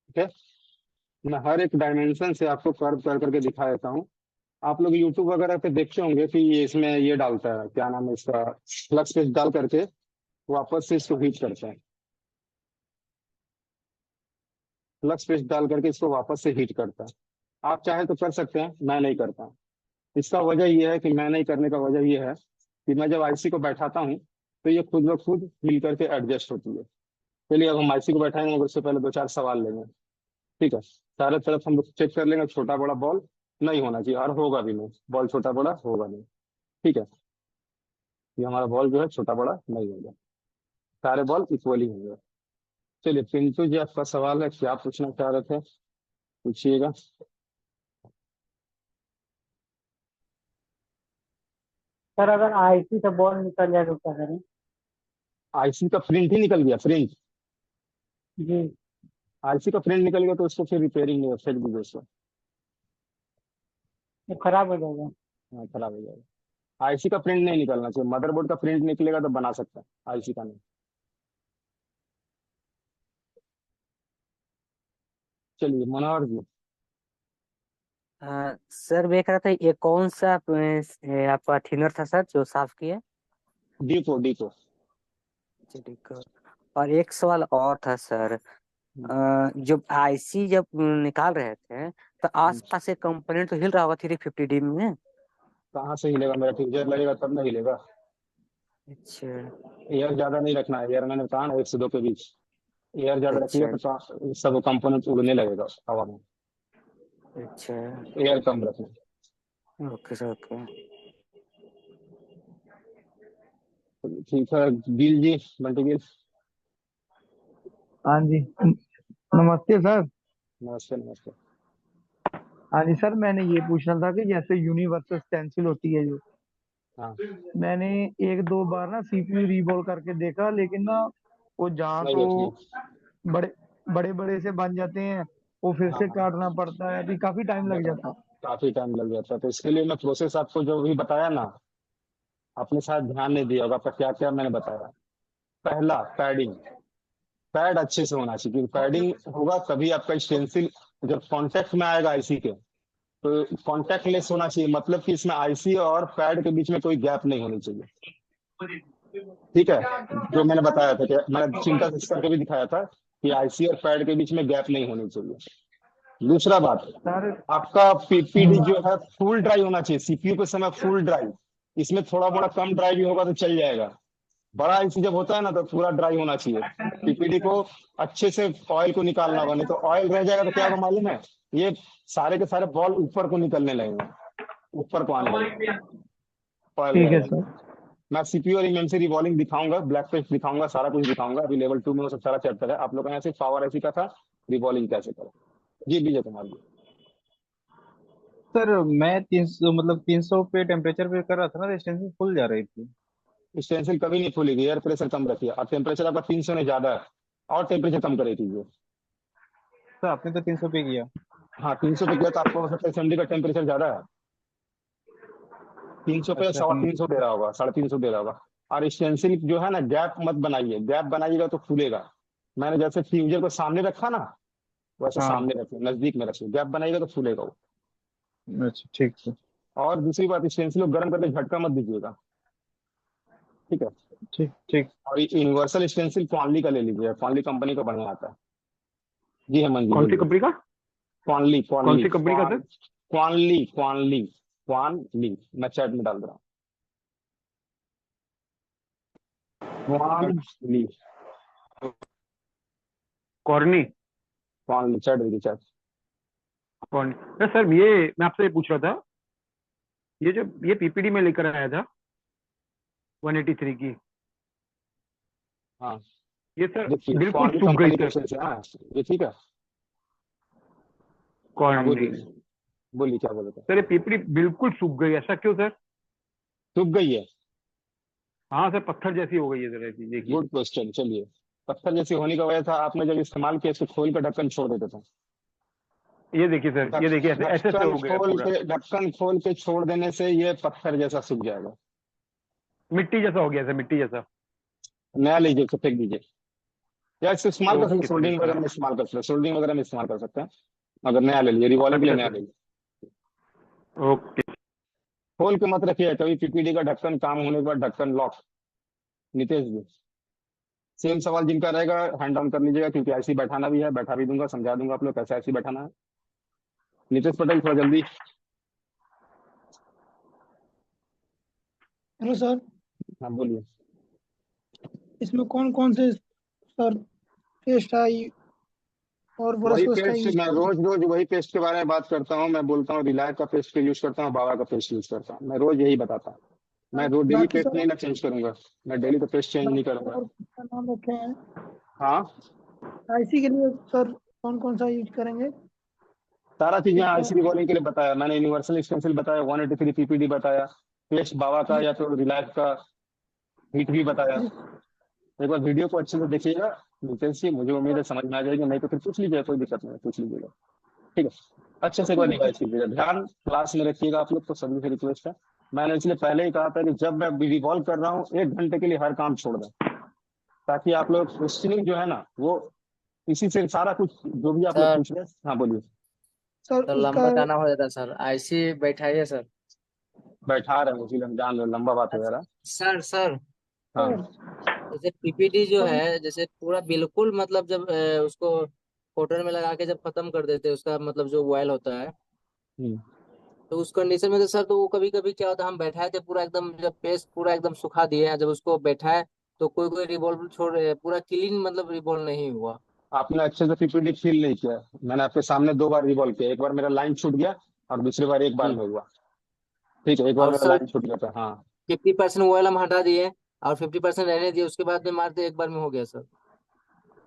ठीक है, मैं हर एक डायमेंशन से आपको कर्व कर करके दिखा देता हूँ। आप लोग यूट्यूब वगैरह पे देखते होंगे कि ये इसमें ये डालता है, क्या नाम है इसका, फ्लक्स पेस्ट डाल करके वापस से इसको हीट करता है। फ्लक्स पेस्ट डाल करके इसको वापस से हीट करता है। आप चाहे तो कर सकते हैं, मैं नहीं करता। इसका वजह यह है कि मैं नहीं करने का वजह यह है कि मैं जब आईसी को बैठाता हूँ तो ये खुद ब खुद हिल करके एडजस्ट होती है। चलिए अब हम आईसी को बैठाएंगे मगर उससे पहले 2-4 सवाल लेंगे। ठीक है, चारों तरफ हम लोग चेक कर लेंगे, छोटा बड़ा बॉल नहीं होना चाहिए और होगा भी नहीं, बॉल छोटा बड़ा होगा नहीं। ठीक है, ये हमारा बॉल जो है छोटा बड़ा नहीं होगा, सारे बॉल इक्वली होंगे। चलिए पिंटू जी, आपका सवाल है, क्या पूछना चाह रहे थे, पूछिएगा। सर अगर आईसी से बॉल निकल जाए तो क्या करें? आईसी का प्रिंट ही निकल गया, प्रिंट। जी। आईसी का प्रिंट निकल गया तो उसको फिर रिपेयरिंग नहीं, फेंक दीजिए उसको। ये खराब हो जाएगा। हाँ, खराब हो जाएगा। आईसी का प्रिंट नहीं निकलना चाहिए, मदरबोर्ड का प्रिंट निकलेगा तो बना सकता है, आईसी का नहीं। चलिए मनोहर जी। सर देख रहा था ये कौन सा आपका थिनर था सर जो साफ किया? डी4 डी4। अच्छा, ठीक है। और एक सवाल और था सर, जब आईसी जब निकाल रहे थे तो आसपास से कंपोनेंट तो हिल रहा होगा 350D में। कहाँ से हिलेगा, मेरा ट्यूजर लगेगा तब ना हिलेगा। अच्छा एयर ज्यादा नहीं रखना है, एयर मैंने कहा ना 1 से 2 के बीच। एयर ज्यादा रखिएगा अच्छा तो सब कंपोनेंट उड़ने लगेगा हवा में। अच्छा। एयर कम रखना। Okay sir, okay. ठीक है, गिल जी, बंटी गिल। हाँ जी, नमस्ते सर। नमस्ते नमस्ते। हाँ जी सर, मैंने ये पूछना था कि जैसे यूनिवर्सल स्टेंसिल होती है जो, हाँ, मैंने एक दो बार ना सीपीयू रीबॉल करके देखा, लेकिन ना वो जहाँ नहीं तो होती है। बड़े बड़े बड़े से बन जाते हैं, वो फिर हाँ से हाँ, काटना पड़ता है, अभी काफी टाइम लग जाता है। काफी टाइम लग जाता है, तो इसके लिए मैं प्रोसेस आपको जो भी बताया ना, आपने शायद ध्यान नहीं दिया होगा, पर क्या क्या मैंने बताया। पहला, पैडिंग। पैड अच्छे से होना चाहिए, क्योंकि पैडिंग होगा तभी आपका स्टेंसिल जब कांटेक्ट में आएगा आईसी के, तो कांटेक्ट लेस होना चाहिए, मतलब कि इसमें आईसी और पैड के बीच में कोई गैप नहीं होनी चाहिए। ठीक है, जो मैंने बताया था कि मैंने चिंता से करके भी दिखाया था कि आईसी और पैड के बीच में गैप नहीं होनी चाहिए। दूसरा बात, सर आपका पीपीडी जो है फुल ड्राई होना चाहिए, सीपीयू के समय फुल ड्राई। इसमें थोड़ा मोड़ा कम ड्राई भी होगा तो चल जाएगा। बड़ा आईसी जब होता है ना तो पूरा ड्राई होना चाहिए। पीपीडी को अच्छे से ऑयल को निकालना होगा, नहीं तो ऑयल रह जाएगा तो क्या होगा मालूम है, ये सारे के सारे बॉल ऊपर को निकलने लगेंगे, ऊपर को आने लगेंगे, ऑयल ठीक है रहेगा। सर। मैं सीपीयू और एमएमसी रिवॉल्विंग दिखाऊंगा, ब्लैक पेस्ट दिखाऊंगा, सारा कुछ दिखाऊंगा। अभी लेवल 2 में वो सब सारा चैप्टर है। आप लोग का यहाँ से पावर आईसी का था, रिवॉल्विंग कैसे करें। जी विजय कुमार जी। सर मैं 300 मतलब 300 पे टेम्परेचर पे कर रहा था ना, रेजिस्टेंस फुल जा रही थी। स्टेंसिल कभी नहीं खुलेगी, एयर प्रेशर कम रखिए, और टेम्परेचर आपका 300 नहीं ज्यादा है, और टेम्परेचर कम करे कीजिए। सर आपने तो 300 पे किया। हाँ, 300 पे किया तो आपको हो सकता है एसएमडी का टेम्परेचर ज्यादा है, 300 पे अच्छा 350 दे रहा होगा, 350 दे रहा होगा। और स्टेंसिल जो है ना, गैप मत बनाइए, गैप बनाइएगा तो खुलेगा। मैंने जैसे फ्यूजर को सामने रखा ना, वैसे हाँ। सामने रखिए, नजदीक में रखिए, गैप बनाइएगा तो खुलेगा वो। अच्छा ठीक है। और दूसरी बात, स्टेंसिल को गर्म करके झटका मत दीजिएगा, ठीक है। ठीक ठीक। और यूनिवर्सल स्टेंसिल क्वानली का ले लीजिए, क्वानली कंपनी का बढ़िया आता है। जी हेमंत जी कौन सी बोलिए। कंपनी का? क्वानली कौन क्वानली सी कंपनी का सर? क्वानली क्वानली क्वानली, मैं चैट में डाल रहा हूँ, क्वानली कॉर्नी? क्वानली, चैट देखिए चैट। कौन? सर ये मैं आपसे पूछ रहा था, ये जो ये पीपीडी में लेकर आया था 183 की, हाँ, ये सर देखिए बिल्कुल क्वानली सूख गई कंपनी सर। से हाँ, ये ठीक है। हाँ कॉर्नी? बोलिए, बोलिए क्या बोले थे। सर ये पीपीडी बिल्कुल सूख गई, ऐसा क्यों सर? सूख गई है? हाँ सर, पत्थर जैसी हो गई है सर, ऐसी देखिए। Good question. चलिए, पत्थर जैसे होने का वजह था आपने जब इस्तेमाल किया, इसको खोल कर ढक्कन छोड़ देते थे। ये देखिए सर, ये देखिए, ऐसे ऐसे से हो गया पूरा, ढक्कन खोल के छोड़ देने से ये पत्थर जैसा सूख जाएगा। मिट्टी जैसा हो गया सर, मिट्टी जैसा। नया लीजिए, इसको फेंक दीजिए, या इसको इस्तेमाल कर सकते हैं, ओके सर, सोल्डिंग वगैरह में इस्तेमाल कर सकते हैं, सोल्डिंग वगैरह में इस्तेमाल कर सकते हैं। अगर नया ले लीजिए, रिवॉल्विंग के लिए नया अच्छा ले लीजिए। Sir, okay. खोल के मत रखिए कभी, पीपीडी का ढक्कन काम होने के बाद ढक्कन लॉक। नितेश जी, सेम सवाल जिनका रहेगा हैंड डाउन कर लीजिएगा, क्योंकि आईसी बैठाना भी है, बैठा भी दूंगा, समझा दूंगा आप लोग कैसे आईसी बैठाना है। नितेश पटेल थोड़ा जल्दी। हेलो सर, हाँ बोलिए। इसमें कौन कौन से सर पेस्ट आई और ब्रश वही वश का पेस्ट, यूज? मैं रोज रोज वही पेस्ट के बारे में बात करता हूँ। मैं बोलता हूँ रिलाय का पेस्ट यूज करता हूँ, बाबा का पेस्ट यूज करता हूँ, मैं रोज यही बताता हूँ। मैं रोज डेली बाकी पेस्ट सर, नहीं ना चेंज करूंगा, मैं डेली तो पेस्ट चेंज नहीं करूंगा। और का नाम रखे हैं हाँ, आईसी के लिए सर, कौन कौन सा यूज करेंगे? सारा चीज यहाँ ठीक है। आईसी रिकॉर्डिंग के लिए बताया मैंने, यूनिवर्सल एक्सटेंसिल बताया, 183 पीपीडी बताया, पेस्ट बाबा का या तो रिलायंस का हीट भी बताया। एक बार वीडियो को अच्छे से देखिएगा नितेश जी, मुझे उम्मीद है समझ में आ जाएगी, नहीं तो फिर पूछ लीजिएगा, कोई दिक्कत नहीं है, पूछ लीजिएगा, ठीक है। अच्छे से एक बार रिवाइज कीजिएगा, ध्यान क्लास में रखिएगा आप लोग, तो सभी से रिक्वेस्ट है। मैंने इसलिए पहले ही कहा था कि जब मैं रिवॉल्व कर रहा हूँ 1 घंटे के लिए हर काम छोड़ दें, ताकि आप लोग क्वेश्चनिंग जो है ना वो इसी से सारा कुछ जो भी आप लोग सर पूछ रहे हैं। हाँ बोलिए। सर सर उसका लंबा जाना हो जाता है सर, आईसी बैठाइए सर। बैठा रहे हैं, इसीलिए हम जान रहे हैं, लंबा बात हो जा रहा है। सर सर हाँ, जैसे पीपीटी जो सर है, जैसे पूरा बिल्कुल मतलब जब उसको फोटो में लगा के जब खत्म कर देते हैं, उसका मतलब जो ऑयल होता है, हम्म, तो उस कंडीशन में तो सर, तो वो कभी कभी क्या होता है, हम बैठाए थे पूरा एकदम, जब पेस्ट पूरा एकदम सुखा दिए हैं, जब उसको बैठाए तो कोई कोई रिवॉल्व छोड़ पूरा क्लीन मतलब रिवॉल्व नहीं हुआ। आपने अच्छे से पीपीटी फील नहीं किया। मैंने आपके सामने 2 बार रिवॉल्व किया, एक बार मेरा लाइन छूट गया और दूसरी बार एक बार जी। में हुआ, ठीक है, एक बार और मेरा सर लाइन छूट गया था। हाँ, 50% ऑयल हम हटा दिए, और 50% रहने दिए, उसके बाद में मार दिया, एक बार में हो गया सर।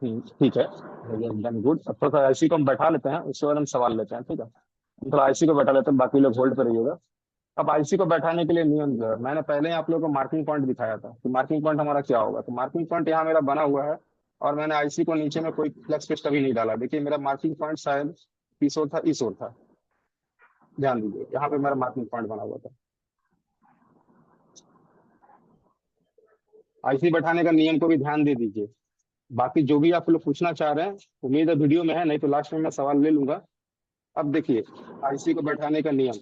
ठीक है, एकदम गुड। अब थोड़ा सा आईसी को हम बैठा लेते हैं, उसके बाद हम सवाल लेते हैं, ठीक है। हम थोड़ा आईसी को बैठा लेते हैं, बाकी लोग होल्ड पर रहिएगा। अब आईसी को बैठाने के लिए नियम जो है, मैंने पहले ही आप लोगों को मार्किंग पॉइंट दिखाया था कि मार्किंग पॉइंट हमारा क्या होगा। तो मार्किंग पॉइंट यहाँ मेरा बना हुआ है, और मैंने आईसी को नीचे में कोई फ्लक्स पेस्ट कभी नहीं डाला। देखिए मेरा मार्किंग पॉइंट शायद इस ओर था, इस ओर था। ध्यान दीजिए, यहाँ पे मेरा मार्किंग पॉइंट बना हुआ था। आईसी बैठाने का नियम को भी ध्यान दे दीजिए। बाकी जो भी आप लोग पूछना चाह रहे हैं, उम्मीद है वीडियो में है, नहीं तो लास्ट में मैं सवाल ले लूंगा। अब देखिए, आईसी को बैठाने का नियम,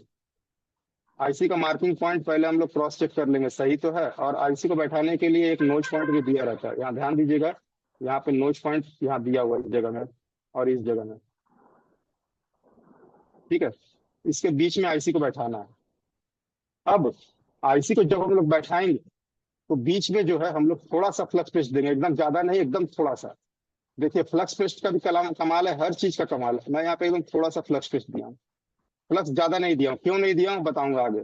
आईसी का मार्किंग पॉइंट पहले हम लोग क्रॉस चेक कर लेंगे सही तो है। और आईसी को बैठाने के लिए एक नोच पॉइंट भी दिया रहता है, यहाँ ध्यान दीजिएगा। यहाँ पे नोच पॉइंट यहाँ दिया हुआ है इस जगह में और इस जगह में, ठीक है। इसके बीच में आईसी को बैठाना है। अब आईसी को जब हम लोग बैठाएंगे तो बीच में जो है हम लोग थोड़ा सा फ्लक्स पेस्ट देंगे, एकदम ज्यादा नहीं, एकदम थोड़ा सा। देखिए फ्लक्स पेस्ट का भी कमाल है, हर चीज का कमाल है। मैं यहाँ पे एकदम थोड़ा सा फ्लक्स पेस्ट दिया हूँ, फ्लक्स ज्यादा नहीं दिया हूँ। क्यों नहीं दिया हूँ बताऊंगा आगे।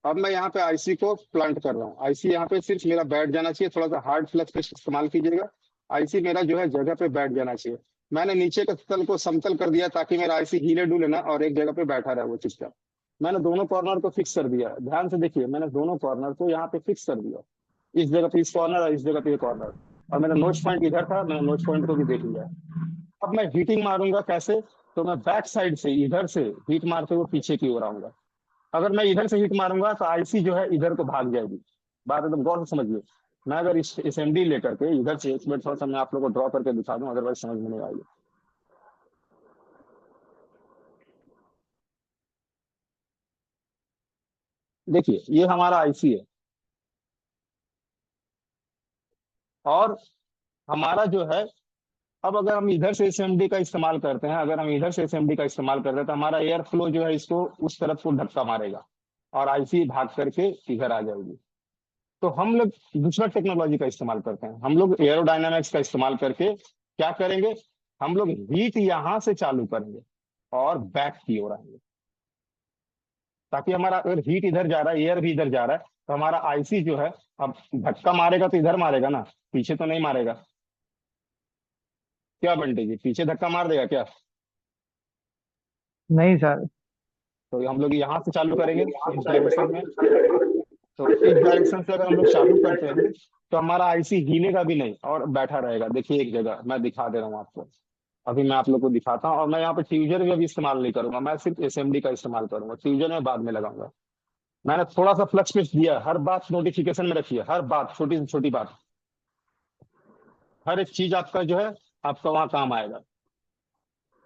अब मैं यहाँ पे आईसी को प्लांट कर रहा हूँ। आईसी यहाँ पे सिर्फ मेरा बैठ जाना चाहिए, थोड़ा सा हार्ड फ्लक्स पेस्ट इस्तेमाल कीजिएगा। आईसी मेरा जो है जगह पे बैठ जाना चाहिए। मैंने नीचे के तल को समतल कर दिया ताकि मेरा आईसी हिले डुले ना और एक जगह पे बैठा रहे वो चुपचाप। मैंने दोनों कॉर्नर को फिक्स कर दिया, ध्यान से देखिए, मैंने दोनों कॉर्नर को यहाँ पे फिक्स कर दिया। इस जगह पे इस कॉर्नर और इस जगह पे ये कॉर्नर। और मेरा नोच पॉइंट इधर था, मैंने नोच पॉइंट को भी देख लिया। अब मैं हीटिंग मारूंगा कैसे, तो मैं बैक साइड से इधर से हीट मारते हुए पीछे की ओर आऊंगा। अगर मैं इधर से हिट मारूंगा तो आईसी जो है इधर को भाग जाएगी। बात एकदम गौर से समझिए। मैं अगर इस एमडी लेकर के इधर से, एक मिनट थोड़ा सा मैं आप लोगों को ड्रॉ करके दिखा दूं, अदरवाइज समझ में नहीं आएगी। देखिए ये हमारा आईसी है, और हमारा जो है, अब अगर हम इधर से एसएमडी का इस्तेमाल करते हैं, अगर हम इधर से एसएमडी का इस्तेमाल करते हैं तो हमारा एयर फ्लो जो है इसको उस तरफ को धक्का मारेगा और आईसी भाग करके इधर आ जाएगी। तो हम लोग दूसरा टेक्नोलॉजी का इस्तेमाल करते हैं, हम लोग एरोडायनामिक्स का इस्तेमाल करके क्या करेंगे, हम लोग हीट यहां से चालू करेंगे और बैक की ओर आएंगे, ताकि हमारा अगर हीट इधर जा रहा है, एयर भी इधर जा रहा है, तो हमारा आईसी जो है अब धक्का मारेगा तो इधर मारेगा ना, पीछे तो नहीं मारेगा। क्या बंटे जी, पीछे धक्का मार देगा क्या? नहीं सर। तो हम लोग यहाँ से चालू करेंगे इस डायरेक्शन में। तो इस डायरेक्शन से अगर हम लोग चालू करते हैं तो हमारा आईसी हिलेगा भी नहीं और बैठा रहेगा। देखिए एक जगह मैं दिखा दे रहा हूँ आपको, अभी मैं आप लोग को दिखाता हूँ। और मैं यहाँ पे ट्यूजर भी अभी इस्तेमाल नहीं करूंगा, मैं सिर्फ एसएमडी का इस्तेमाल करूंगा, ट्यूजर में बाद में लगाऊंगा। मैंने थोड़ा सा फ्लक्स पेस्ट दिया, हर बात नोटिफिकेशन में रखिए, हर बात, छोटी से छोटी बात, हर एक चीज आपका जो है आपका वहां काम आएगा।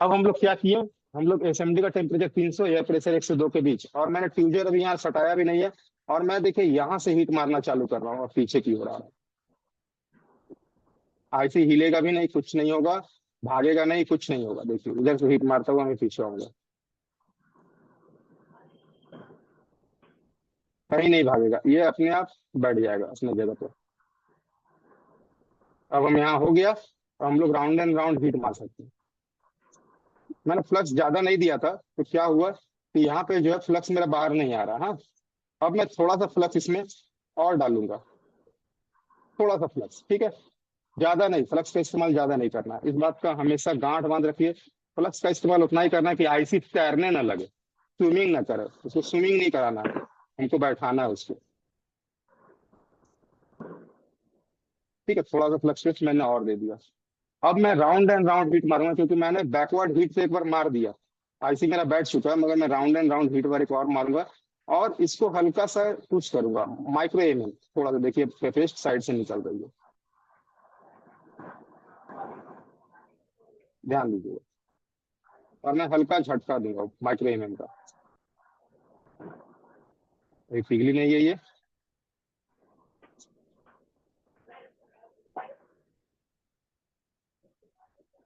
अब हम लोग क्या किए, हम लोग एसएमडी का टेम्परेचर 300, एयर प्रेशर 1 से 2 के बीच, और मैंने ट्यूजर अभी यहाँ सटाया भी नहीं है। और मैं देखिए यहाँ से हीट मारना चालू कर रहा हूँ और पीछे की ओर आ रहा हूँ। आईसी हिलेगा भी नहीं, कुछ नहीं होगा, भागेगा नहीं, कुछ नहीं होगा। देखिए इधर से हीट मारता हुआ मैं पीछे आऊंगा, कहीं नहीं भागेगा, ये अपने आप बैठ जाएगा अपनी जगह पर। अब हम यहाँ हो गया, तो हम लोग राउंड एंड राउंड हीट मार सकते हैं। मैंने फ्लक्स ज्यादा नहीं दिया था, तो क्या हुआ कि यहाँ पे जो है फ्लक्स मेरा बाहर नहीं आ रहा। हाँ, अब मैं थोड़ा सा फ्लक्स इसमें और डालूंगा, थोड़ा सा फ्लक्स, ठीक है, ज्यादा नहीं। फ्लक्स का इस्तेमाल ज्यादा नहीं करना है, इस बात का हमेशा गांठ बांध रखिए। फ्लक्स का इस्तेमाल उतना ही करना है कि आईसी तैरने ना लगे, स्विमिंग ना करे, उसको स्विमिंग नहीं कराना है, हमको बैठाना है उसको, ठीक है। थोड़ा सा फ्लक्स मैंने और दे दिया। अब मैं राउंड एंड राउंड हीट मारूंगा, क्योंकि मैंने बैकवर्ड हीट से एक बार मार दिया, आईसी मेरा बैठ चुका है, मगर मैं राउंड एंड राउंड हीट बार एक और मारूंगा। और इसको हल्का सा पुश करूंगा, माइक्रो एम थोड़ा सा, देखिए पेस्ट साइड से निकल रही है, ध्यान दीजिएगा। और मैं हल्का झटका दूंगा माइक्रो एम का, अभी पिघली नहीं है ये।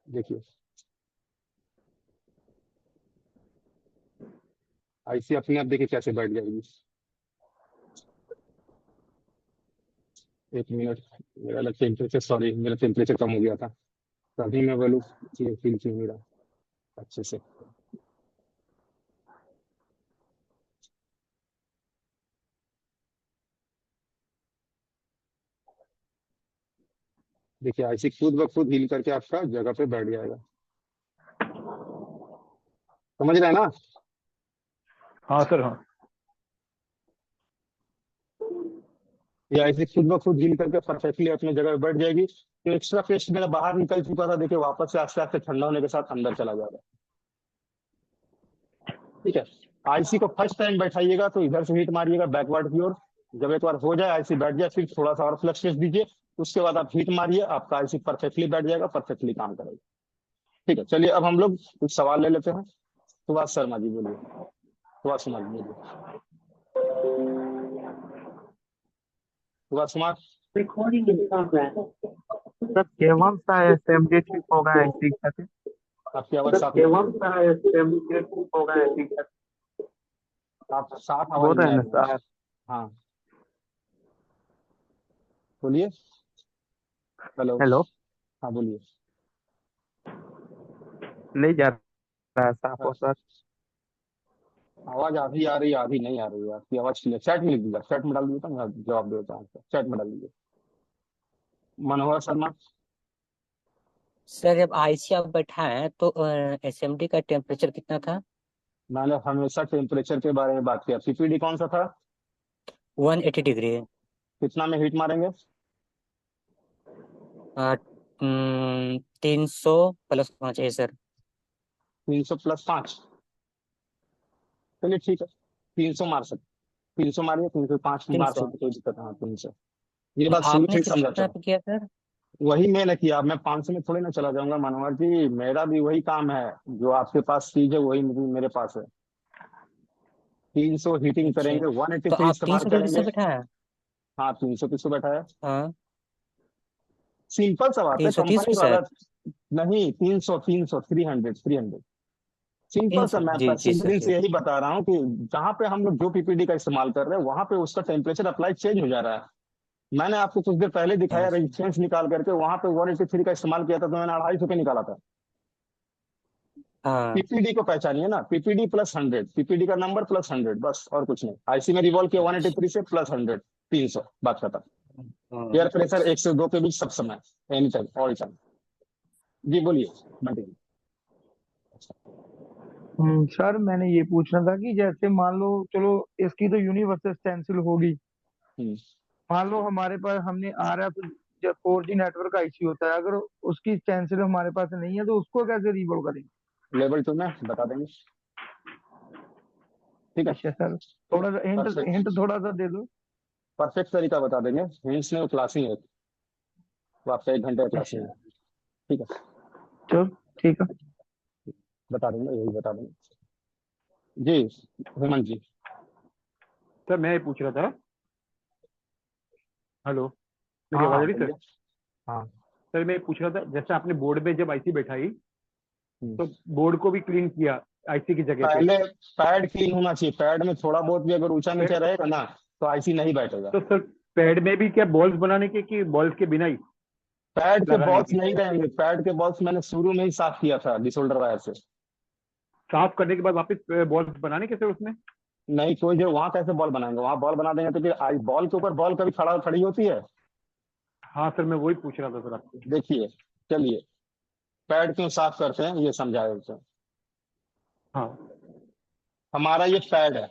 देखिए आईसी अपने आप देखिए कैसे बैठ जाएगी। 1 मिनट, मेरा टेम्परेचर, सॉरी मेरा टेम्परेचर कम हो गया था, तभी मैं बोलूँ फील क्यों नहीं रहा अच्छे से। देखिए आईसी खुद ब खुद हील करके आपका जगह पे बैठ जाएगा। समझ रहे हैं ना? हाँ सर हाँ। ये आईसी खुद ब खुद हील करके परफेक्टली अपनी जगह पे बैठ जाएगी। तो एक्स्ट्रा पेस्ट मेरा बाहर निकल चुका था, देखिए वापस से आस्ते आस्ते ठंडा होने के साथ अंदर चला जाएगा। ठीक है। आईसी को फर्स्ट टाइम बैठाइएगा तो इधर से हीट मारिएगा बैकवर्ड की ओर। जब एक बार हो जाए आईसी बैठ जाए, फिर थोड़ा सा और फ्लक्स टेस्ट दीजिए। उसके बाद आप हीट मारिए, आपका आईसी परफेक्टली बैठ जाएगा, परफेक्टली काम करेगा। ठीक है, चलिए अब हम लोग कुछ सवाल ले लेते हैं। सुभाष शर्मा जी बोलिए। सुभाष कुमार जी बोलिए। Subhash Kumar. Recording in progress. Sir केवल सा एसएमडी ठीक होगा ऐसी खाते। आपकी आवाज साफ नहीं केवल सा एसएमडी ठीक होगा ऐसी खाते। आप साफ आवाज बोल नहीं रहे आ हैं ना रही है। सर। हाँ बोलिए। हेलो। हेलो। हाँ बोलिए। नहीं जा रहा है साफ हो सर। आवाज आधी आ रही है, आधी नहीं आ रही है। आपकी आवाज क्लियर। चैट में लिख दीजिए, चैट में डाल दीजिए तो मैं जवाब देता हूँ। चैट में डाल दीजिए। मनोहर शर्मा। सर जब आईसी आप बैठाएं तो एसएमडी का टेम्परेचर कितना था? मैंने हमेशा टेम्परेचर के बारे में बात किया। पीपीडी कौन सा था? 180 डिग्री। कितना में हीट मारेंगे? 300+5 है सर। 300+5। चलिए ठीक है, 300 मार सकते। 300 मारिए, 305 मार 300। सकते, कोई दिक्कत नहीं। 300। ये बात शुरू आपने ठीक समझा कितना था। पे किया सर? वही मैंने किया। अब मैं 500 में थोड़ी ना चला जाऊंगा मनोहर जी, मेरा भी वही काम है। जो आपके पास चीज है वही मेरे पास है। 300 हीटिंग अच्छा, करेंगे, तो 183 आप इस्तेमाल 300 डिग्री करेंगे। से बैठाएं? हाँ 300 किसको बैठा है? हाँ। सिंपल सा बात है, 330 कंपनी पे वाला। सर? नहीं 300, 300, 300। सिंपल सा, 300 मैं जी जी सीधे सर दिन जी। से यही बता रहा हूँ कि जहाँ पे हम लोग जो पीपीडी का इस्तेमाल कर रहे हैं वहां पे उसका टेम्परेचर अप्लाई चेंज हो जा रहा है। मैंने आपको कुछ देर पहले दिखाया अच्छा। रेजिस्टेंस निकाल करके, वहां पे 183 का इस्तेमाल किया था तो मैंने 250 पे निकाला था। हाँ। पीपीडी को पहचानिए ना, पीपीडी +100, पीपीडी का नंबर +100, बस और कुछ नहीं। आईसी में रिवॉल्व किया 183 से +100, 300, बात खत्म। हाँ। एयर प्रेशर 1 से 2 के बीच सब समय, एनी टाइम, ऑल टाइम। जी बोलिए। continue। सर मैंने ये पूछना था कि जैसे मान लो चलो इसकी तो यूनिवर्सल स्टेंसिल होगी। हम्म, मान लो हमारे पास हमने आ रहा तो जब 4G नेटवर्क आईसी होता है, अगर उसकी स्टेंसिल हमारे पास नहीं है तो उसको कैसे रीबोल करेंगे? लेवल 2 में बता देंगे। ठीक है। अच्छा सर, थोड़ा सा हिंट परफेक्ट, हिंट थोड़ा सा दे दो। परफेक्ट तरीका बता देंगे। हिंट्स में वो क्लासिंग है, वो आपका 1 घंटे क्लासिंग अच्छा है। ठीक है, चलो ठीक है। बता देंगे, यही बता देंगे। जी हेमंत जी। सर मैं ये पूछ रहा था। हेलो, मेरी हाँ आवाज आ हाँ रही सर? बोलिए। हाँ। सर मैं ये पूछ रहा था, जैसे आपने बोर्ड पे जब आईसी बैठाई हम्म। तो बोर्ड को भी क्लीन किया आईसी की जगह पे। पहले पैड क्लीन होना चाहिए। पैड में थोड़ा बहुत भी अगर ऊंचा नीचा रहेगा ना तो आईसी नहीं बैठेगा। तो सर पैड में भी क्या बॉल्स बनाने के कि बॉल्स के बिना ही पैड के लगाने बॉल्स की? नहीं रहेंगे। पैड के बॉल्स मैंने शुरू में ही साफ किया था डिसोल्डर वायर से। साफ करने के बाद वापस बॉल्स बनाने के सर उसमें? नहीं, कोई जो वहां कैसे बॉल बनाएंगे? वहां बॉल बना देंगे तो फिर बॉल के ऊपर बॉल कभी खड़ी होती है? हाँ सर मैं वही पूछ रहा था सर आपसे। देखिए, चलिए पैड क्यों साफ करते हैं ये समझा देते हैं। हाँ हमारा ये पैड है,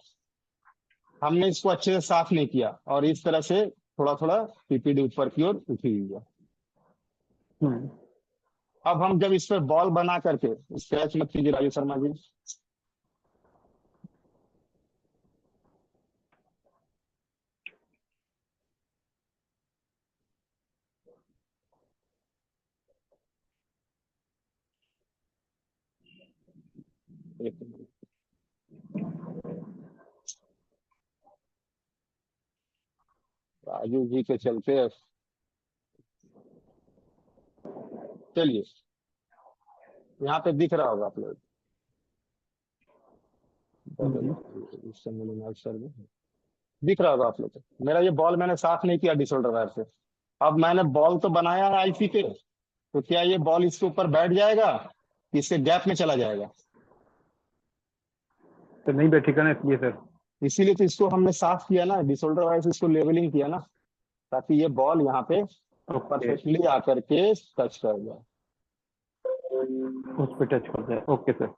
हमने इसको अच्छे से साफ नहीं किया और इस तरह से थोड़ा थोड़ा पीपीडी ऊपर की ओर उठी हुई है। हम्म। अब हम जब इस पर बॉल बना करके, स्क्रैच मत कीजिए राजू शर्मा जी। एक मिनट। राजू जी के चलते चलिए, यहाँ पे दिख रहा होगा आप लोग। दिख रहा होगा आप लोग को। मेरा ये बॉल मैंने साफ नहीं किया डिसोल्डर वायर से। अब मैंने बॉल तो बनाया है आईसी पे, तो क्या ये बॉल इसके ऊपर बैठ जाएगा कि इसके गैप में चला जाएगा? तो नहीं बैठेगा ना, इसलिए सर। इसीलिए तो इसको हमने साफ किया ना, डिसोल्डर वायर से इसको लेवलिंग किया ना, ताकि ये बॉल यहाँ पे ओके, परफेक्टली आकर के टच कर जाए। उस पे टच कर जाए। Okay sir,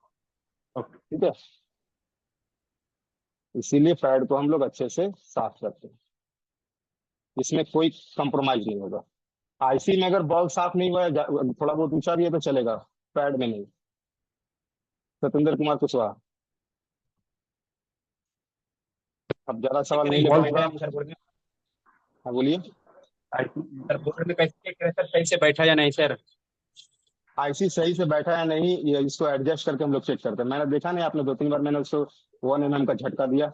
okay. ठीक है, इसीलिए पैड को हम लोग अच्छे से साफ करते हैं, इसमें कोई कंप्रोमाइज नहीं होगा। आईसी में अगर बॉल साफ नहीं हुआ है, थोड़ा बहुत ऊंचा भी है तो चलेगा, पैड में नहीं। सत्येंद्र कुमार कुशवाहा, अब ज्यादा सवाल नहीं ले बॉल पाऊंगा। सर बोर्ड में, हाँ बोलिए। सर बोर्ड में कैसे चेक करें सर, सही से बैठा या नहीं सर? आईसी सही से बैठा है नहीं, ये इसको एडजस्ट करके हम लोग चेक करते हैं। मैंने देखा नहीं, आपने 2-3 बार मैंने उसको 1 mm का झटका दिया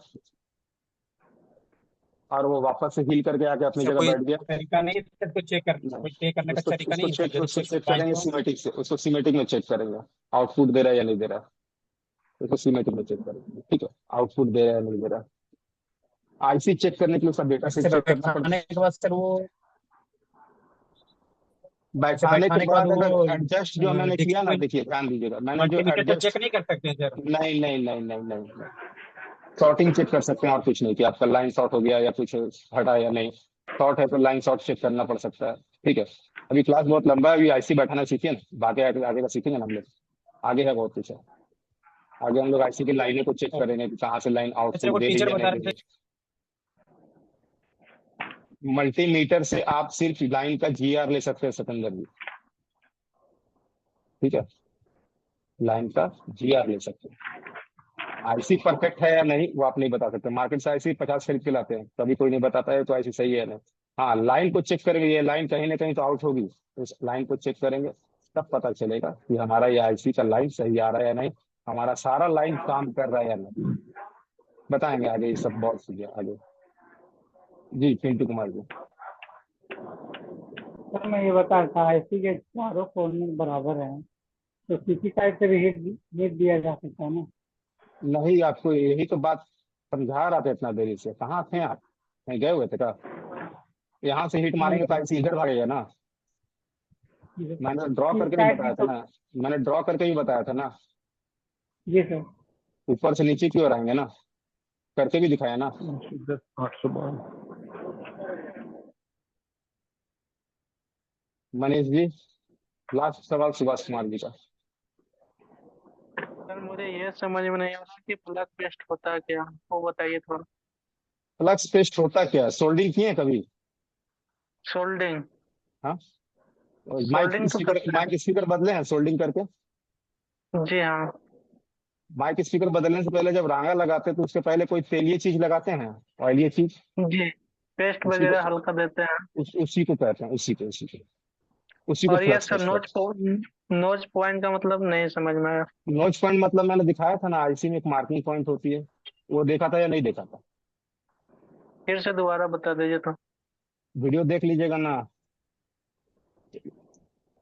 और वो वापस से हील करके आके अपनी सर जगह कोई बैठ गया। तरीका नहीं है सर, कोई चेक कोई चेक करने का उसको तरीका उसको नहीं है चेक उसको जैसे चेक पाँच करेंगे को? सीमेटिक से, उसको सीमेटिक में चेक करेंगे, आउटपुट दे रहा है या नहीं दे रहा, उसको सीमेटिक में चेक करेंगे। ठीक है, आउटपुट दे रहा है या नहीं दे रहा। आईसी चेक करने के लिए उसका डेटा जैसे सेट चेक करना पड़ता बैठाने के बाद सर वो, है। जैसे बैठाने के बैठाने के बाद बाद अगर वो एडजस्ट जो मैंने किया ना, डिस्प्ले देखिए ध्यान दीजिएगा, मैंने जो मल्टीमीटर से चेक एडजस्ट, नहीं कर सकते हैं सर? नहीं नहीं नहीं नहीं नहीं, शॉर्टिंग चेक कर सकते हैं और कुछ नहीं, कि आपका लाइन शॉर्ट हो गया या कुछ हटा या नहीं। शॉर्ट है तो लाइन शॉर्ट चेक करना पड़ सकता है। ठीक है, अभी क्लास बहुत लंबा है, अभी आईसी बैठाना सीखिए ना, बाकी आगे का सीखेंगे ना हम लोग, आगे है बहुत कुछ है। आगे हम लोग आईसी की लाइनों को चेक करेंगे कि कहाँ से लाइन सर आउटपुट वो दे रही है टीचर या बता नहीं रहे दे थे। रही। मल्टीमीटर से आप सिर्फ लाइन का जीआर ले सकते हैं सतेंद्र जी। ठीक है, लाइन का जीआर ले सकते हैं। आईसी परफेक्ट है या नहीं वो आप नहीं बता सकते, मार्केट से आईसी 50 खरीद के लाते हैं, कभी कोई नहीं बताता है तो आईसी सही है या नहीं। हाँ, लाइन को चेक करेंगे, ये लाइन कहीं ना कहीं तो आउट होगी, तो उस लाइन को चेक करेंगे, तब पता चलेगा कि हमारा ये आईसी का लाइन सही आ रहा है या नहीं, हमारा सारा लाइन काम कर रहा है या नहीं। बताएंगे आगे, ये सब बहुत चीजें आगे। जी पिंटू कुमार जी। सर मैं ये बता रहा था आईसी के चारों कोने बराबर हैं, तो किसी साइड से भी हिट दिया जा सकता है ना। नहीं, आपको यही तो बात समझा रहा था इतना देरी से, कहाँ थे आप, कहीं गए हुए थे क्या? यहाँ से हिट मारेंगे तो आईसी इधर भागेगा ना, मैंने ड्रॉ इस करके भी साइड बताया में था तो ना, मैंने ड्रॉ करके भी बताया था ना, जी सर। ऊपर से नीचे की ओर आएंगे ना, करके भी दिखाया ना। 812। मनीष जी, लास्ट सवाल सुभाष कुमार जी का। सर मुझे ये समझ में नहीं आ रहा कि प्लग पेस्ट होता है क्या, वो बताइए थोड़ा। फ्लक्स पेस्ट होता क्या है? सोल्डिंग किए हैं कभी? सोल्डिंग। हाँ, माइक सोल्डिंग तो स्पीकर, करते माइक स्पीकर बदले हैं सोल्डिंग करके? हैं। जी हाँ। माइक स्पीकर बदलने से पहले जब रांगा लगाते हैं तो उसके पहले कोई तेलीय चीज लगाते हैं, ऑयली चीज, जी, पेस्ट उसी वगैरह को, हल्का देते हैं। उसी को कहते हैं, उसी को और ये फ्लक्स सर पेस्ट कहते नोच पॉइंट का मतलब नहीं समझ में आया। हैं। नोच पॉइंट मतलब मैंने दिखाया था ना, आईसी में एक मार्किंग पॉइंट होती है, वो देखा था या नहीं देखा था? फिर से दोबारा बता दीजिए तो। वीडियो देख लीजिएगा ना।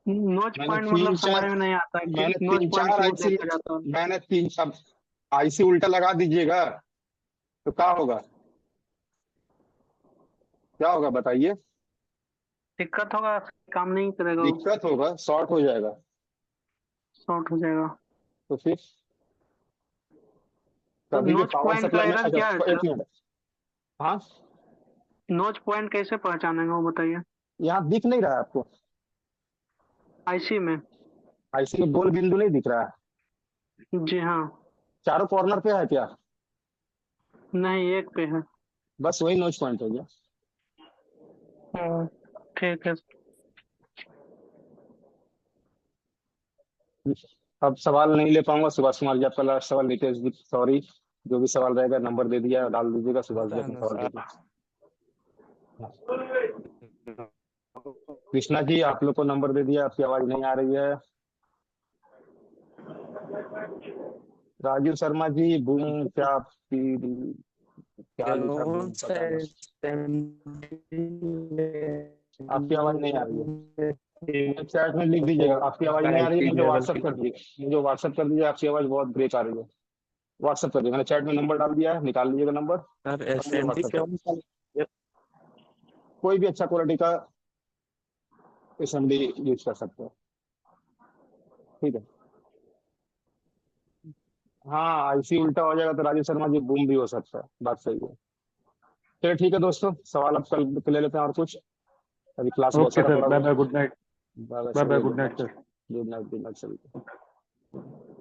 नोच मैंने पॉइंट मतलब तीन समझ चार में नहीं आता कि मैंने नोच तीन पॉइंट चार क्यों आईसी देखा जाता है। मैंने तीन अब आईसी उल्टा लगा दीजिएगा तो क्या होगा बताइए? दिक्कत होगा, काम नहीं करेगा, वो दिक्कत होगा, शॉर्ट हो जाएगा। शॉर्ट हो जाएगा। तो फिर तो कभी भी नोच पावर पॉइंट का सप्लाई में, एरर क्या है अच्छा एक सर? मिनट, हाँ, नोच पॉइंट कैसे पहचानेंगे वो बताइए। यहाँ दिख नहीं रहा है आपको? आईसी में। आईसी में गोल बिंदु नहीं दिख रहा है? जी हाँ। चारों कॉर्नर पे है क्या? नहीं, एक पे है। बस वही नोच पॉइंट हो गया। ठीक है। अब सवाल नहीं ले पाऊंगा सुभाष कुमार जी, आपका लास्ट सवाल। नितेश जी सॉरी, जो भी सवाल रहेगा नंबर दे दिया, डाल दीजिएगा, सुभाष जी अपना सवाल दीजिए। कृष्णा जी आप लोग को नंबर दे दिया, आपकी आवाज नहीं आ रही है। राजीव शर्मा जी बूम, क्या आपकी क्या लिखा बूम, पता नहीं, आपकी आवाज नहीं आ रही है। चैट में लिख दीजिएगा आपकी आवाज नहीं आ रही है, मुझे व्हाट्सअप कर दीजिए, आपकी आवाज बहुत ब्रेक आ रही है। व्हाट्सअप कर दीजिए, मैंने चैट में नंबर डाल दिया है, निकाल लीजिएगा नंबर। कोई भी अच्छा क्वालिटी का एसएमडी यूज कर सकते हैं। ठीक है, हाँ, आईसी उल्टा हो जाएगा तो राजीव शर्मा जी बूम भी हो सकता है, बात सही है। चलिए ठीक है दोस्तों, सवाल अब कल ले लेते हैं और कुछ। अभी क्लास बहुत ओके सारा सर, पड़ा बाय हुआ बाय, है। Good night. Bye bye bye sir, bye, good good night night. Sir. Good night sir.